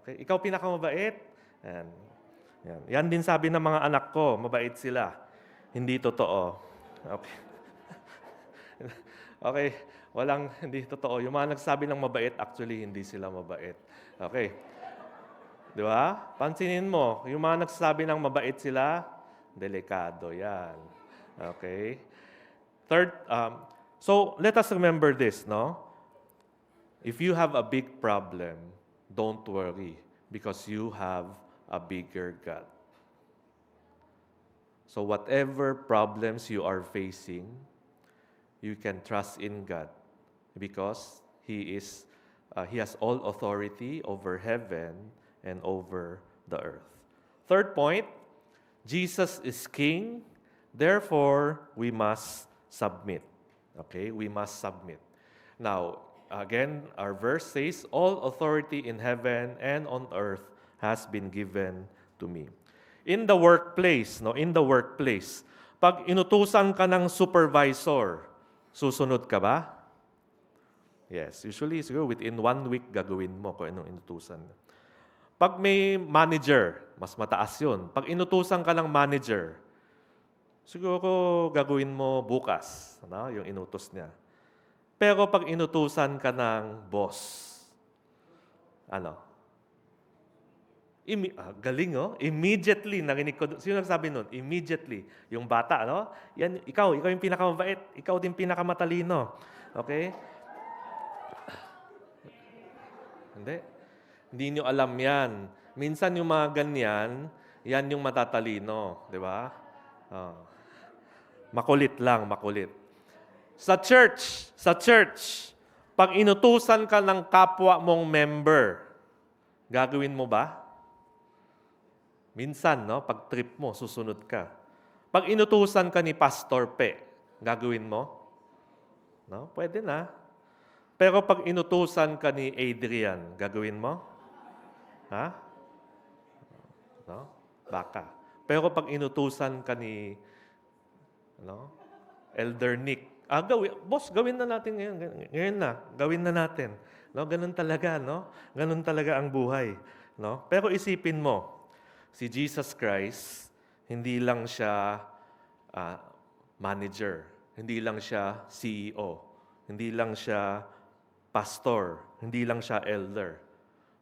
Okay, ikaw pinakamabait? Yan. Yan din sabi ng mga anak ko, mabait sila. Hindi totoo. Okay. Okay, hindi totoo. Yung mga nagsabi ng mabait, actually, hindi sila mabait. Okay. Di ba? Pansinin mo, yung mga nagsasabi ng mabait sila, delikado yan. Okay? Third, so let us remember this, no? If you have a big problem, don't worry because you have a bigger God. So whatever problems you are facing, you can trust in God because He has all authority over heaven and over the earth. Third point, Jesus is King, therefore we must submit. Okay, we must submit. Now, again, our verse says, all authority in heaven and on earth has been given to me. In the workplace, pag inutusan ka ng supervisor, susunod ka ba? Yes, usually siguro within 1 week gagawin mo kung anong inutusan. Pag may manager, mas mataas yun. Pag inutusan ka ng manager, siguro gagawin mo bukas, no? Yung inutos niya. Pero pag inutusan ka ng boss, galing, oh. Immediately, narinig ko. Sino nagsabi nun? Immediately. Yung bata, no? Yan, ikaw yung pinakamabait. Ikaw din pinakamatalino. Okay? Hindi nyo alam yan. Minsan yung mga ganyan, yan yung matatalino. Di ba? Makulit lang, makulit. Sa church, pag inutusan ka ng kapwa mong member, gagawin mo ba? Minsan, no, pag trip mo, susunod ka. Pag inutusan ka ni Pastor Pe, gagawin mo? No, pwede na. Pero pag inutusan ka ni Adrian, gagawin mo? Ha? No? Baka. Pero pag inutusan ka ni Elder Nick, boss, gawin na natin ngayon. Ngayon na, gawin na natin. No, ganun talaga, no? Ganun talaga ang buhay, no? Pero isipin mo, si Jesus Christ, hindi lang siya manager, hindi lang siya CEO, hindi lang siya pastor, hindi lang siya elder.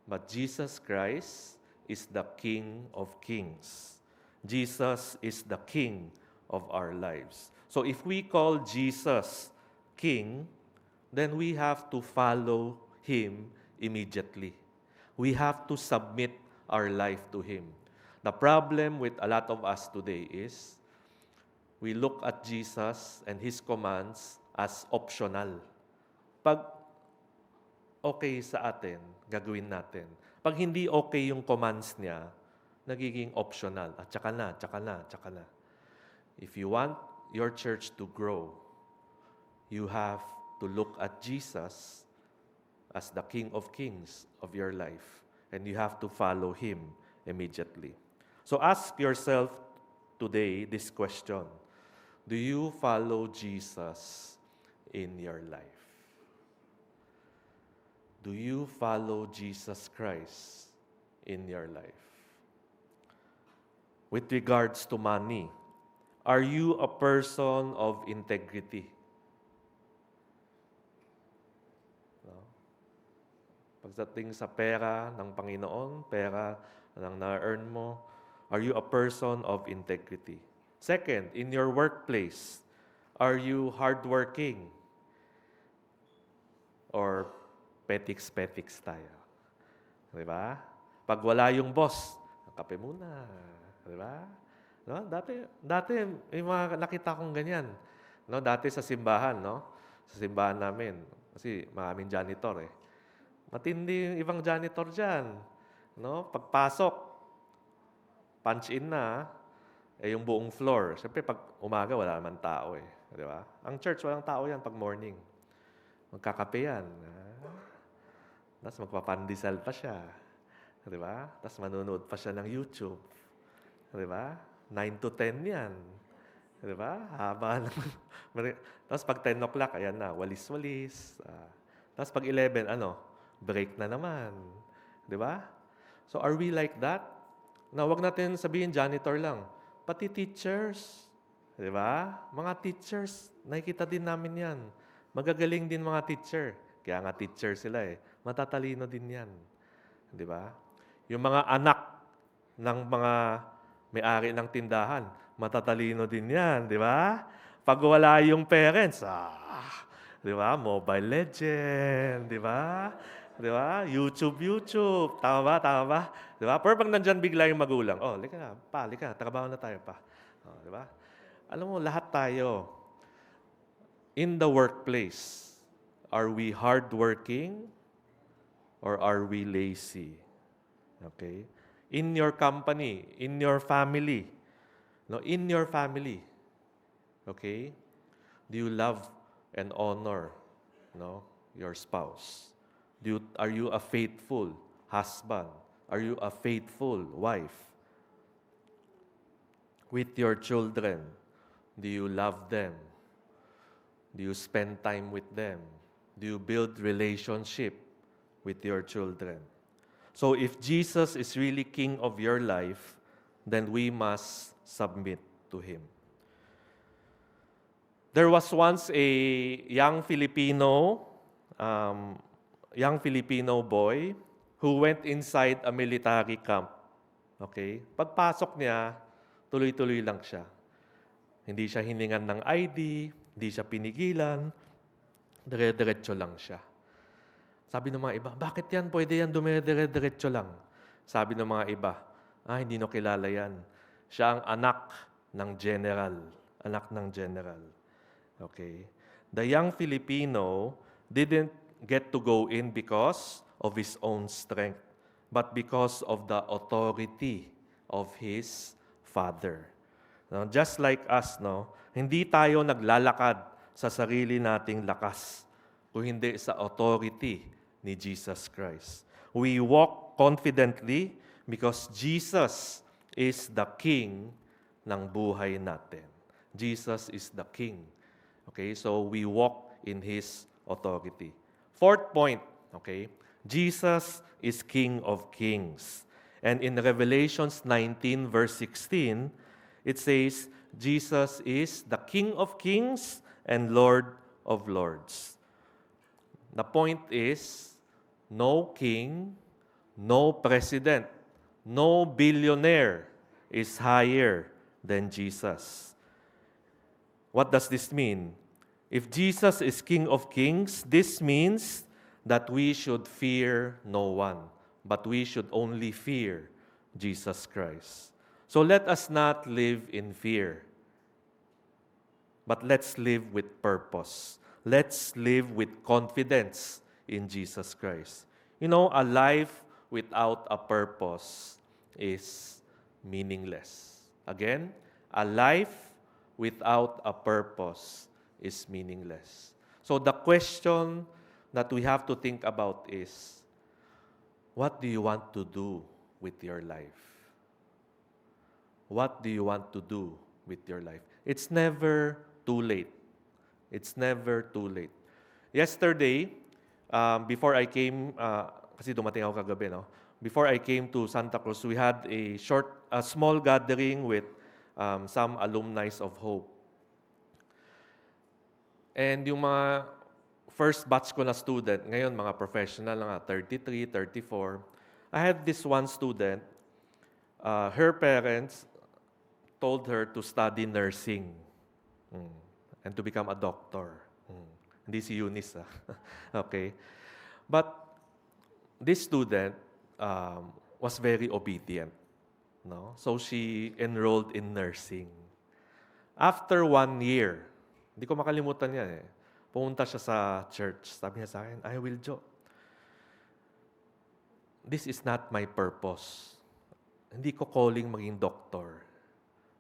But Jesus Christ is the King of Kings. Jesus is the King of our lives. So if we call Jesus King, then we have to follow Him immediately. We have to submit our life to Him. The problem with a lot of us today is we look at Jesus and His commands as optional. Pag okay sa atin, gagawin natin. Pag hindi okay yung commands niya, nagiging optional. At tsaka na. If you want your church to grow, you have to look at Jesus as the King of Kings of your life. And you have to follow Him immediately. So ask yourself today this question. Do you follow Jesus in your life? Do you follow Jesus Christ in your life? With regards to money, are you a person of integrity? No? Pagdating sa pera ng Panginoon, pera ng na-earn mo, are you a person of integrity? Second, in your workplace, are you hardworking? Or petiks-petiks tayo? Diba? Pag wala yung boss, kape muna. Diba? No? Dati may mga nakita kong ganyan. No? Dati sa simbahan, no? Sa simbahan namin. Kasi maraming janitor eh. Matindi yung ibang janitor dyan. No? Pagpasok, punch in na, yung buong floor. Siyempre, pag umaga, wala naman tao eh. Di ba? Ang church, walang tao yan pag morning. Magkakape yan. Tapos magpapandisal pa siya. Di ba? Tapos manunood pa siya ng YouTube. Di ba? 9 to 10 yan. Di ba? Haba naman. Tapos pag 10 o'clock, ayan na, walis-walis. Tapos pag 11, break na naman. Di ba? So are we like that? Na wag natin sabihin janitor lang. Pati teachers. Di ba? Mga teachers, nakikita din namin yan. Magagaling din mga teacher. Kaya nga teacher sila eh. Matatalino din yan. Di ba? Yung mga anak ng mga may-ari ng tindahan, matatalino din yan. Di ba? Pag wala yung parents, di ba? Mobile Legend. Di ba? Di ba? YouTube. Tama ba? Di ba? Pero pag nandyan bigla yung magulang, lika na, trabaho na tayo pa. Di ba? Alam mo, lahat tayo, in the workplace, are we hardworking or are we lazy? Okay? In your company, in your family, okay? Do you love and honor, your spouse? Are you a faithful husband? Are you a faithful wife? With your children, do you love them? Do you spend time with them? Do you build relationship with your children? So if Jesus is really King of your life, then we must submit to Him. There was once a young Filipino boy who went inside a military camp. Okay? Pagpasok niya, tuloy-tuloy lang siya. Hindi siya hiningan ng ID, hindi siya pinigilan, dire-diretso lang siya. Sabi ng mga iba, bakit yan? Pwede yan dumire-diretso lang. Sabi ng mga iba, hindi nyo kilala yan. Siya ang anak ng general. Anak ng general. Okay? The young Filipino didn't get to go in because of his own strength, but because of the authority of his father. Now, just like us, hindi tayo naglalakad sa sarili nating lakas, kung hindi sa authority ni Jesus Christ. We walk confidently because Jesus is the King ng buhay natin. Jesus is the King. Okay, so we walk in His authority. Fourth point, okay, Jesus is King of Kings. And in Revelations 19 verse 16, it says, Jesus is the King of Kings and Lord of Lords. The point is, no king, no president No billionaire is higher than Jesus. What does this mean? If Jesus is King of Kings, this means that we should fear no one, but we should only fear Jesus Christ. So let us not live in fear, but let's live with purpose. Let's live with confidence in Jesus Christ. You know, a life without a purpose is meaningless. Again, a life without a purpose is meaningless. So the question that we have to think about is, what do you want to do with your life? What do you want to do with your life? It's never too late. It's never too late. Yesterday, before I came, kasi dumating ako kagabi, no? Before I came to Santa Cruz, we had a small gathering with some alumni of Hope. And yung mga first batch ko na student, ngayon mga professional na nga, 33, 34. I had this one student, her parents told her to study nursing and to become a doctor. Hindi si Eunice. Okay. But this student was very obedient. No? So she enrolled in nursing. After 1 year, hindi ko makalimutan yan eh. Pumunta siya sa church. Sabi niya sa akin, I will Jo. This is not my purpose. Hindi ko calling maging doctor.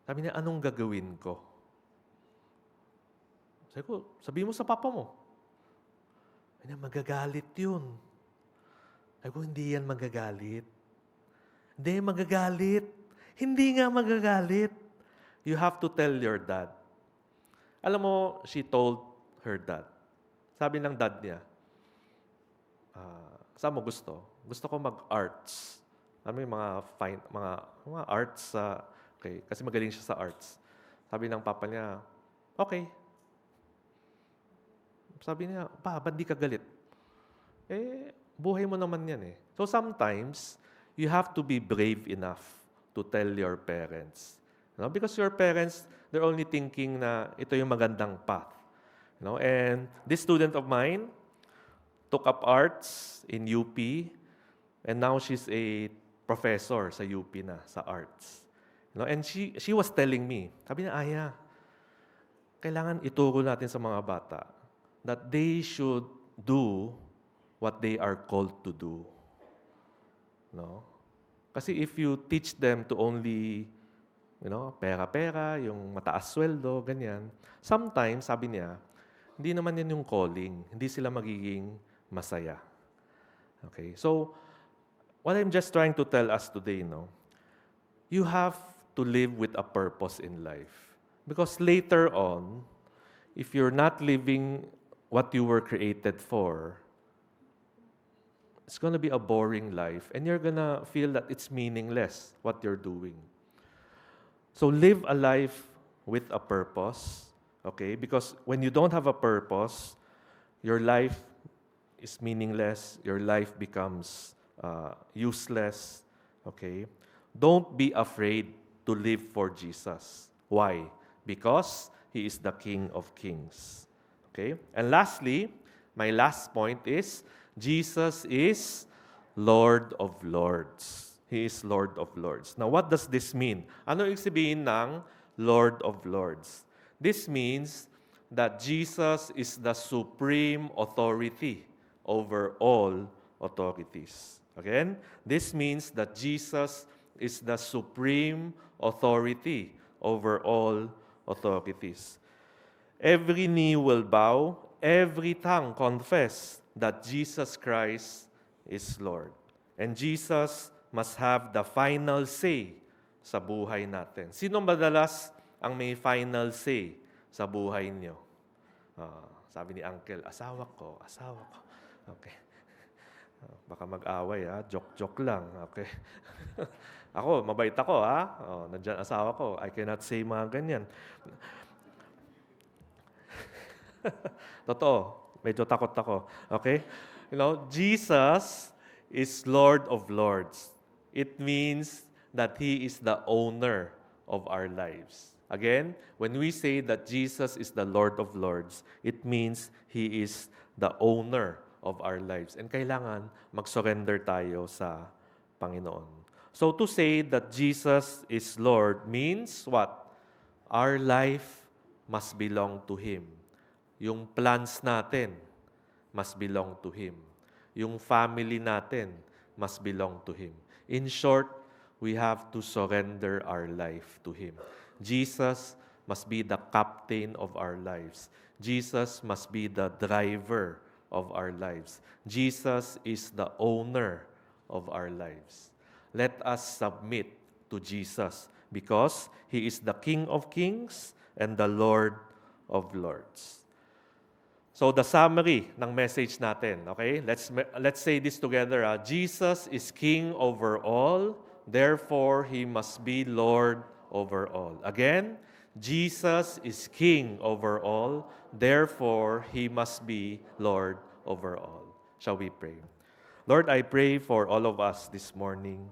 Sabi niya, anong gagawin ko? Sabi ko, sabihin mo sa papa mo. Sabi niya, magagalit yun. Sabi ko, hindi yan magagalit. Hindi magagalit. Hindi nga magagalit. You have to tell your dad. Alam mo, she told her dad. Sabi ng dad niya, saan mo gusto? Gusto ko mag-arts. Alam mo yung mga arts, okay, kasi magaling siya sa arts. Sabi ng papa niya, okay. Sabi niya, pa, ba't di ka galit? Buhay mo naman yan eh. So sometimes, you have to be brave enough to tell your parents. No? Because your parents, they're only thinking na ito yung magandang path. No? And this student of mine took up arts in UP, and now she's a professor sa UP na, sa arts. No? And she was telling me, sabi niya, Aya, kailangan ituro natin sa mga bata that they should do what they are called to do. No? Kasi if you teach them to only, pera-pera, yung mataas sweldo, ganyan, sometimes, sabi niya, hindi naman yan yung calling. Hindi sila magiging masaya. Okay? So, what I'm just trying to tell us today, you have to live with a purpose in life. Because later on, if you're not living what you were created for, it's gonna be a boring life, and you're gonna feel that it's meaningless, what you're doing. So live a life with a purpose, okay? Because when you don't have a purpose, your life is meaningless, your life becomes useless, okay? Don't be afraid to live for Jesus. Why? Because He is the King of Kings, okay? And lastly, my last point is, Jesus is Lord of Lords. He is Lord of Lords. Now, what does this mean? Ano ibig sabihin ng Lord of Lords? This means that Jesus is the supreme authority over all authorities. Again, this means that Jesus is the supreme authority over all authorities. Every knee will bow, every tongue confess that Jesus Christ is Lord. And Jesus must have the final say sa buhay natin. Sino madalas ang may final say sa buhay niyo? Sabi ni Uncle, asawa ko. Okay. Baka mag-away, joke-joke lang. Okay. Ako, mabait ako, nandyan asawa ko. I cannot say mga ganyan. Totoo. Medyo takot ako. Okay? Jesus is Lord of Lords. It means that He is the owner of our lives. Again, when we say that Jesus is the Lord of Lords, it means He is the owner of our lives. And kailangan mag-surrender tayo sa Panginoon. So to say that Jesus is Lord means what? Our life must belong to Him. Yung plans natin must belong to Him. Yung family natin must belong to Him. In short, we have to surrender our life to Him. Jesus must be the captain of our lives. Jesus must be the driver of our lives. Jesus is the owner of our lives. Let us submit to Jesus because He is the King of Kings and the Lord of Lords. So the summary ng message natin, okay? Let's say this together. Jesus is King over all, therefore He must be Lord over all. Again, Jesus is King over all, therefore He must be Lord over all. Shall we pray? Lord, I pray for all of us this morning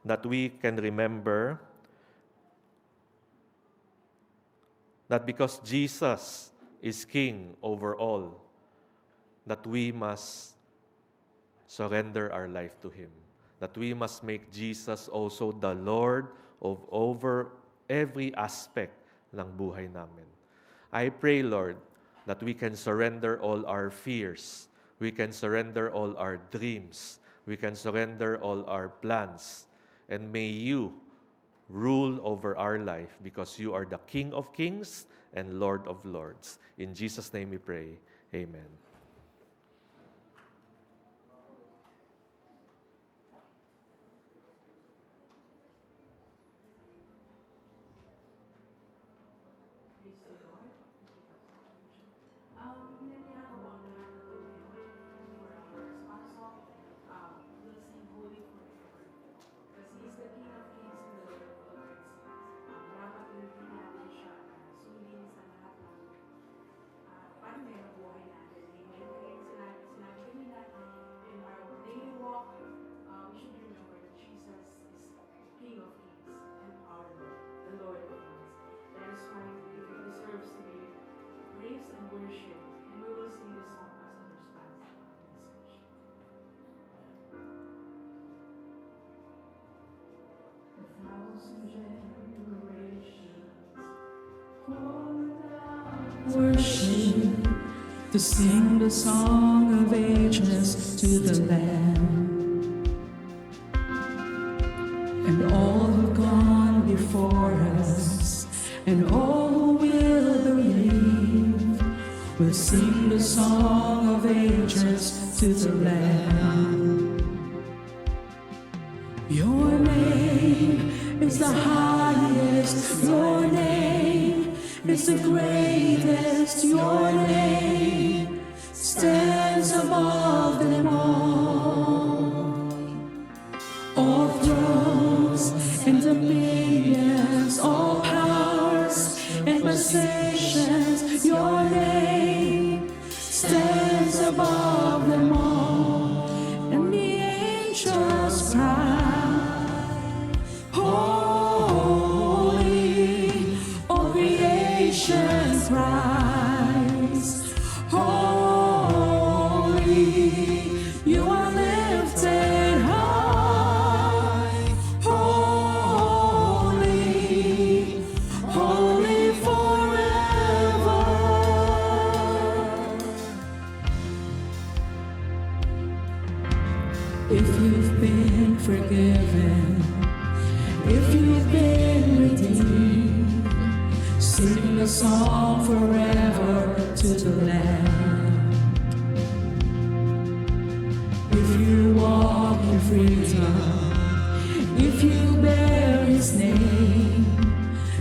that we can remember that because Jesus is King over all, that we must surrender our life to Him. That we must make Jesus also the Lord of over every aspect ng buhay namin. I pray, Lord, that we can surrender all our fears. We can surrender all our dreams. We can surrender all our plans. And may You rule over our life because You are the King of Kings and Lord of Lords. In Jesus' name we pray. Amen. Worship, to sing the song of ages to the Lamb. And all who've gone before us, and all who will believe, will sing the song of ages to the Lamb. Your name is the highest, your name is the greatest, your name stands above them all. All thrones and dominions, all powers and possessions, your name stands above them all. And the angels cry, cries, holy, you are lifted high, holy, holy forever. If you've been forgiven, if you've been redeemed, sing a song forever to the Lamb. If you walk in freedom, if you bear His name,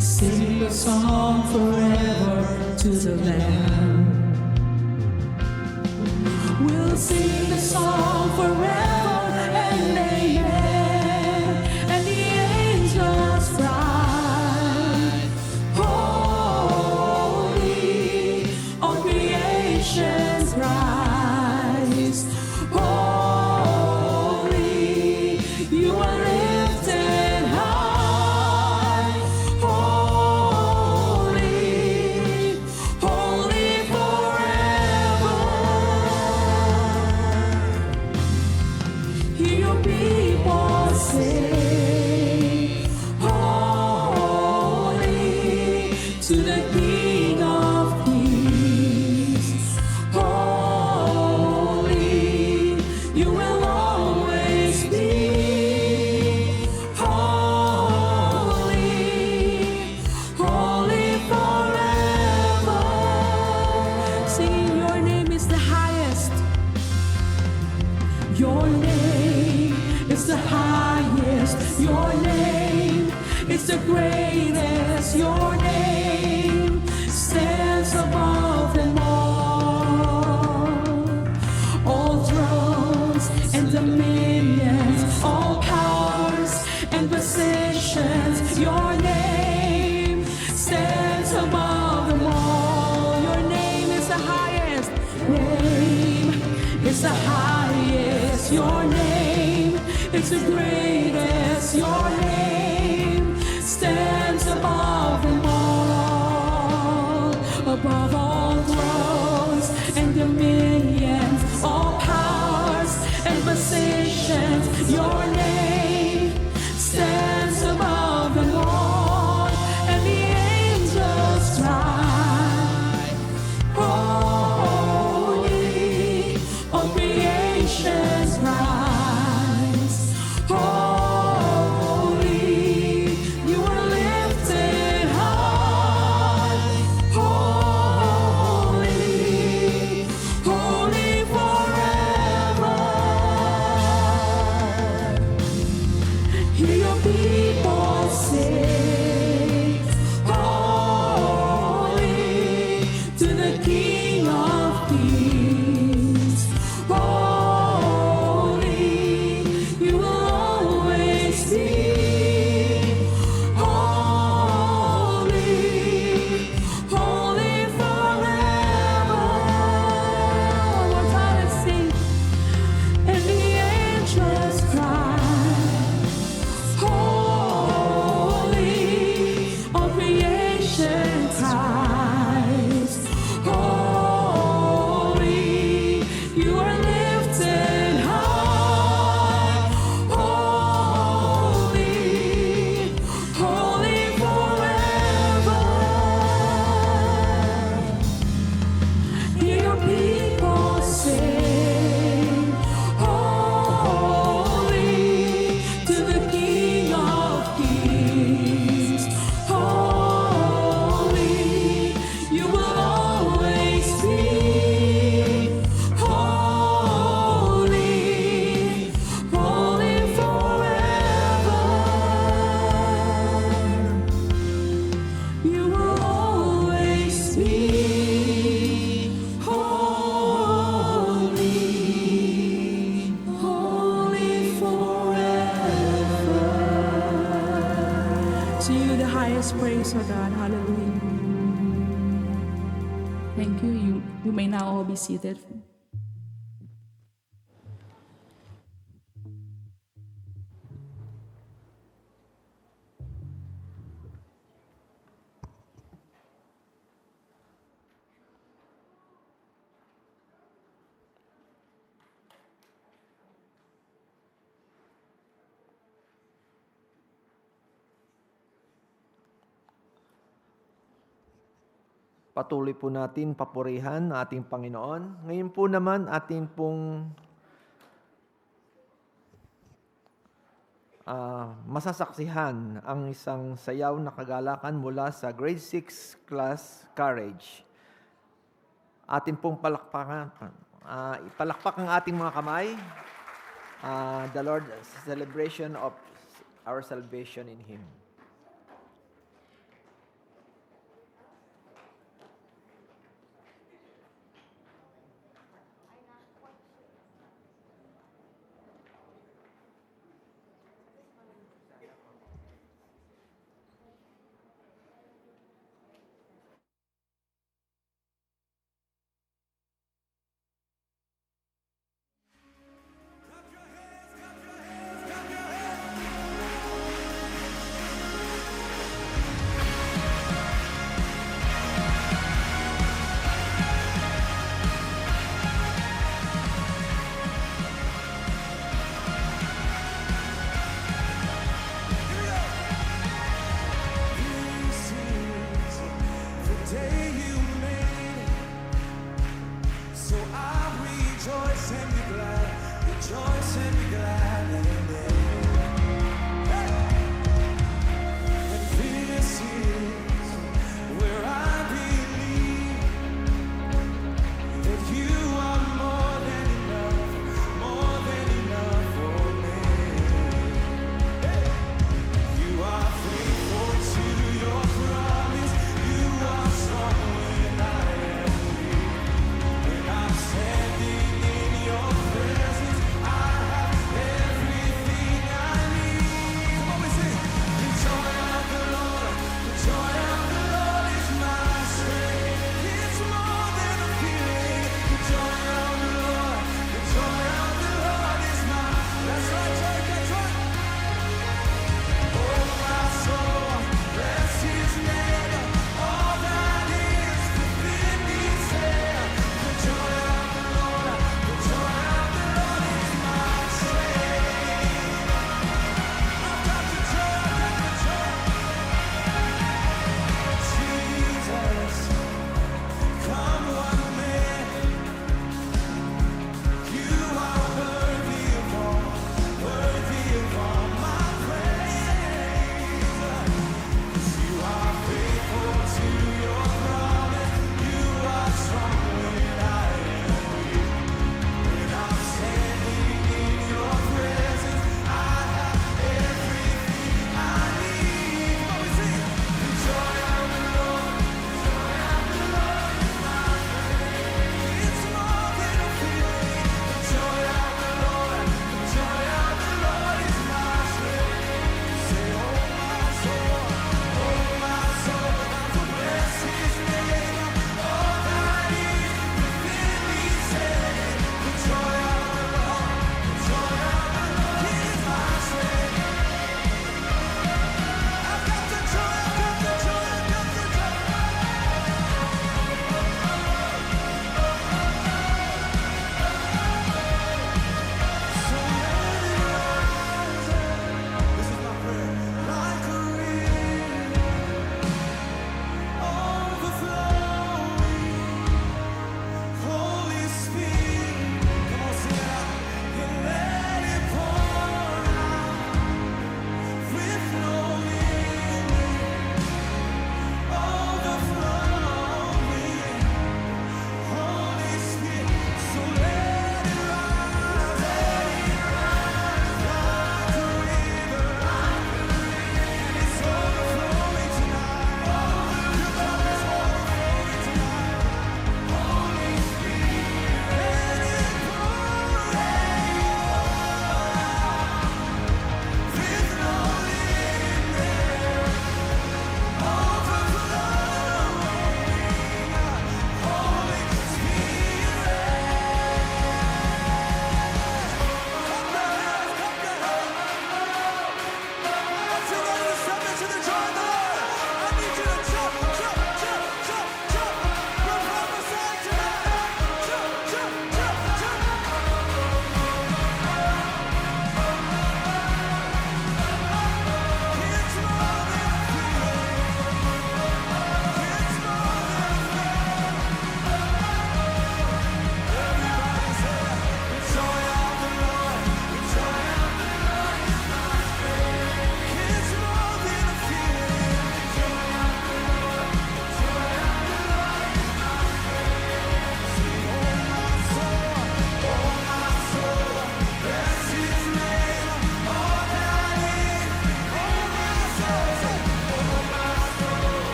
sing a song forever to the Lamb. We'll sing the song forever and amen, and the angels cry, holy, all creation's rise, holy, you are highest, your name stands above them all. All thrones and dominions, all powers and positions, your name stands above them all. Your name is the highest. Name is the highest. Your name is the greatest. Your name stands above them all. Above all thrones and dominions, all powers and positions, your name stands above them all. And the angels cry, holy, all creation's cries, holy, you are lifted high, holy, holy forever. Hear your people sing, holy, to the King of Kings. Holy, you will always be. Holy, holy forever. One more time, let's sing. And the angels cry, holy, all creation cries, holy, you are lifted high, holy, holy forever. Hear your people sing, holy, to the King of Kings. Holy, you will always be. Holy, holy forever. You will always be. Holy, holy forever. To you the highest praise, O God. Hallelujah. Thank you. You may now all be seated. Patuloy po natin papurihan ang ating Panginoon. Ngayon po naman atin pong masasaksihan ang isang sayaw na kagalakan mula sa grade 6 class Courage. Atin pong palakpakan, ipalakpak ang ating mga kamay. The Lord's celebration of our salvation in Him.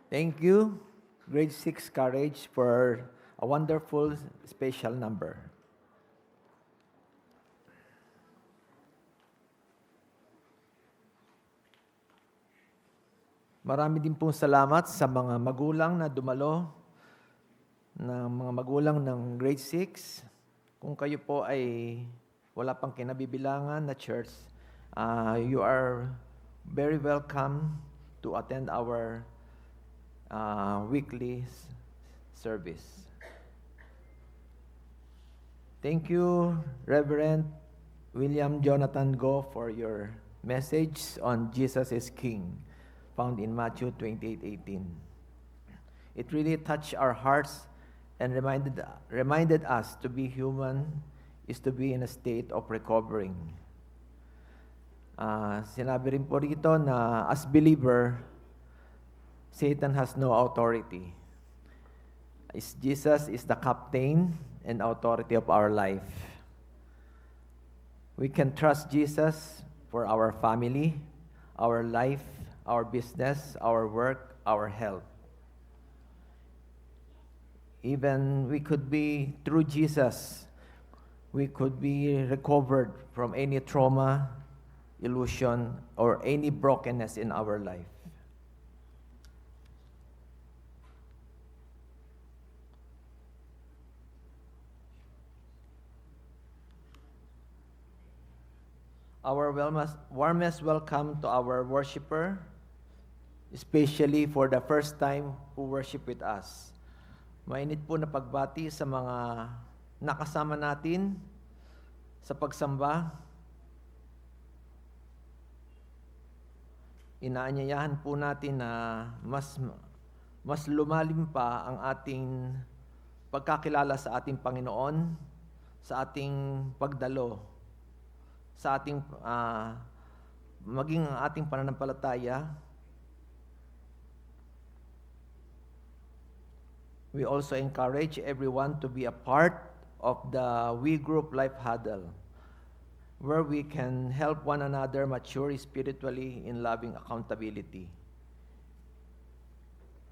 Thank you, Grade 6 Courage, for a wonderful special number. Marami din pong salamat sa mga magulang na dumalo, ng mga magulang ng grade 6. Kung kayo po ay wala pang kinabibilangan na church, you are very welcome to attend our weekly service. Thank you, Reverend William Jonathan Go, for your message on Jesus is King, found in Matthew 28:18. It really touched our hearts and reminded us to be human is to be in a state of recovering. Sinabi rin po rito na as believer, Satan has no authority. Jesus is the captain and authority of our life. We can trust Jesus for our family, our life, our business, our work, our health. Even we could be, through Jesus, we could be recovered from any trauma, illusion, or any brokenness in our life. Our warmest welcome to our worshiper, especially for the first time who worship with us. Mainit po na pagbati sa mga nakasama natin sa pagsamba. Inaanyayahan po natin na mas lumalim pa ang ating pagkakilala sa ating Panginoon, sa ating pagdalo, sa ating maging ang ating pananampalataya. We also encourage everyone to be a part of the We Group Life Huddle, where we can help one another mature spiritually in loving accountability.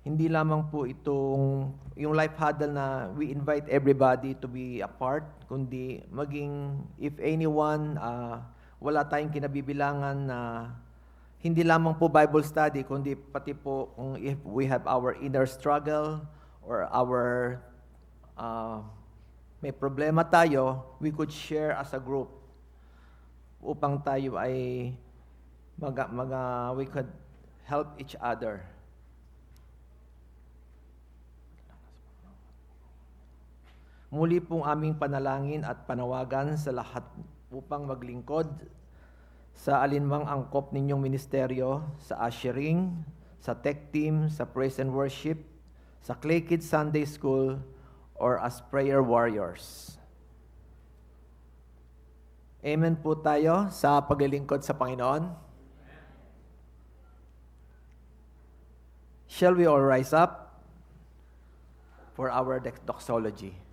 Hindi lamang po itong yung Life Huddle na we invite everybody to be a part, kundi maging if anyone wala tayong kinabibilangan na hindi lamang po Bible study, kundi pati po kung if we have our inner struggle or our may problema tayo, we could share as a group upang tayo ay we could help each other. Muli pong aming panalangin at panawagan sa lahat upang maglingkod sa alinmang angkop ninyong ministeryo, sa ushering, sa tech team, sa praise and worship, sa Clay Kids Sunday School, or as prayer warriors. Amen po tayo sa paglilingkod sa Panginoon. Shall we all rise up for our doxology?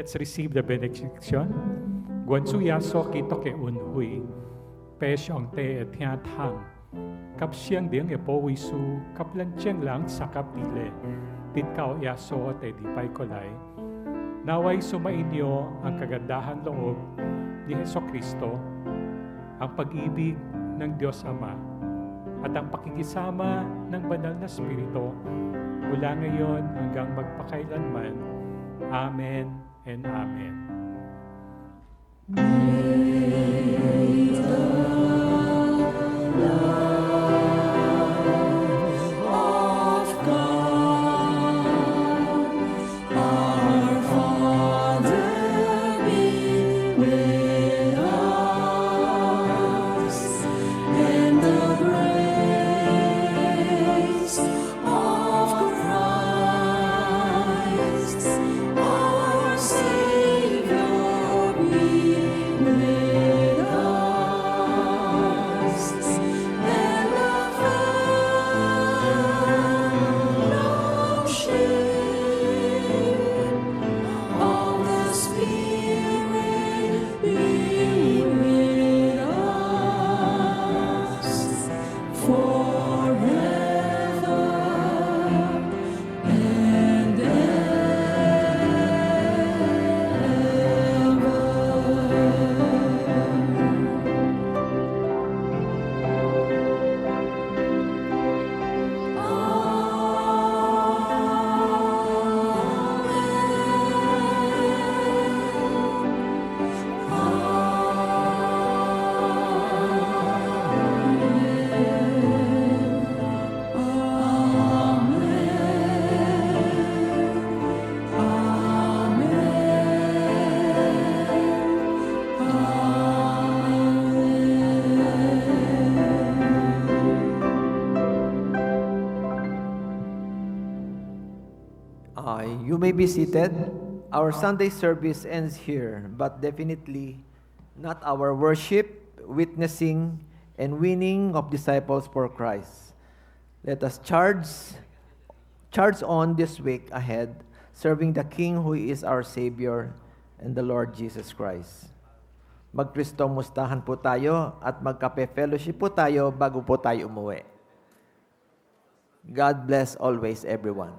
Let's receive the benediction. Guansuyaso kito ke unhui. pe siang te et hiat hang. Kap siyang ding epo wisu kaplan siyang lang sa kapile. Titkaw yaso te di pay kolay. Naway sumainyo ang kagandahan loob ni Heso Kristo, ang pag-ibig ng Diyos Ama, at ang pakikisama ng banal na Espiritu mula ngayon hanggang magpakailanman. Amen and Amen. You may be seated. Our Sunday service ends here, but definitely not our worship, witnessing, and winning of disciples for Christ. Let us charge on this week ahead, serving the King who is our Savior and the Lord Jesus Christ. Mag-Kristo mustahan po tayo at magkape-fellowship po tayo bago po tayo umuwi. God bless always everyone.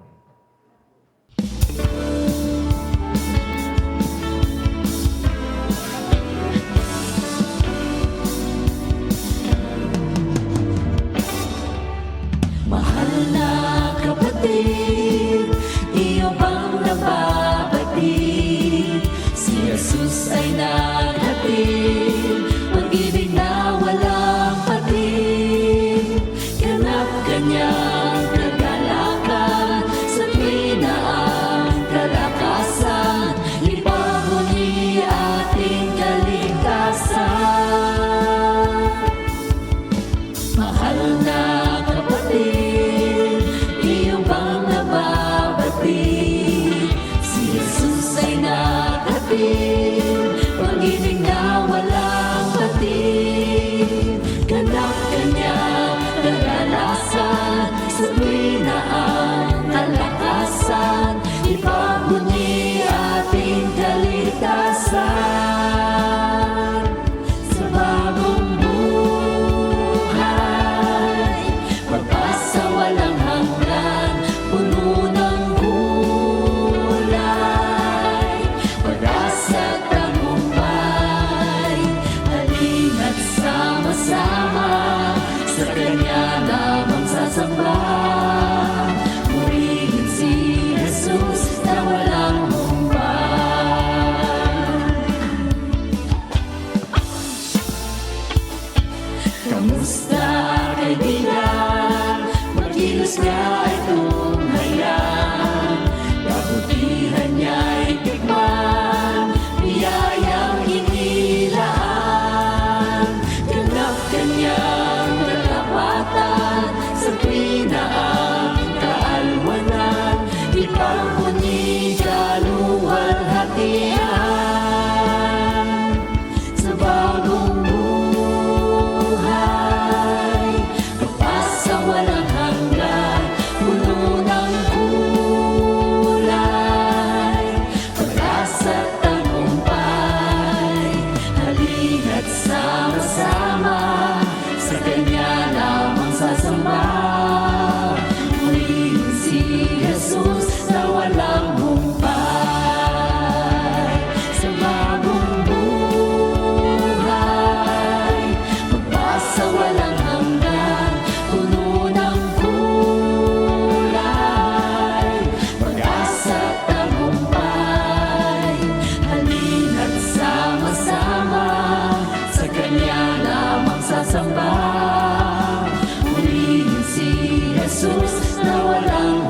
Mahal na kapatid, iyo bang nababatid? Si Jesus ay naghatid, pag-ibig na walang patid. Ganap kanyang kagalakan, sa tuwina ang kalakasan, ipamuni ating kaligtasan. Mahal na kapatid, iyong bang nababatid? Si Jesus ay naghatid, pag-ibig na walang patid. Ganap kanyang kagalasan, sa tuwina ang kalakasan, ipamuni ating kaligtasan. Sa bagong pagpasa walang hanggan, puno ng gulay, pag-asa at tagumpay. Halina't sama-sama, sa Kanya lamang sasamba. Purihin si Jesus na walang humpay. Kamusta kaibigan? Magkilos ka ay tunghayan, kabutihan niya'y tikman, biyayang inilaan. Ganap kanyang katapatan, sa tuwina ang kaalwanan, ipagmuni kaluwalhatian. Sa bagong buhay, pagpasa walang hanggan, puno ng walang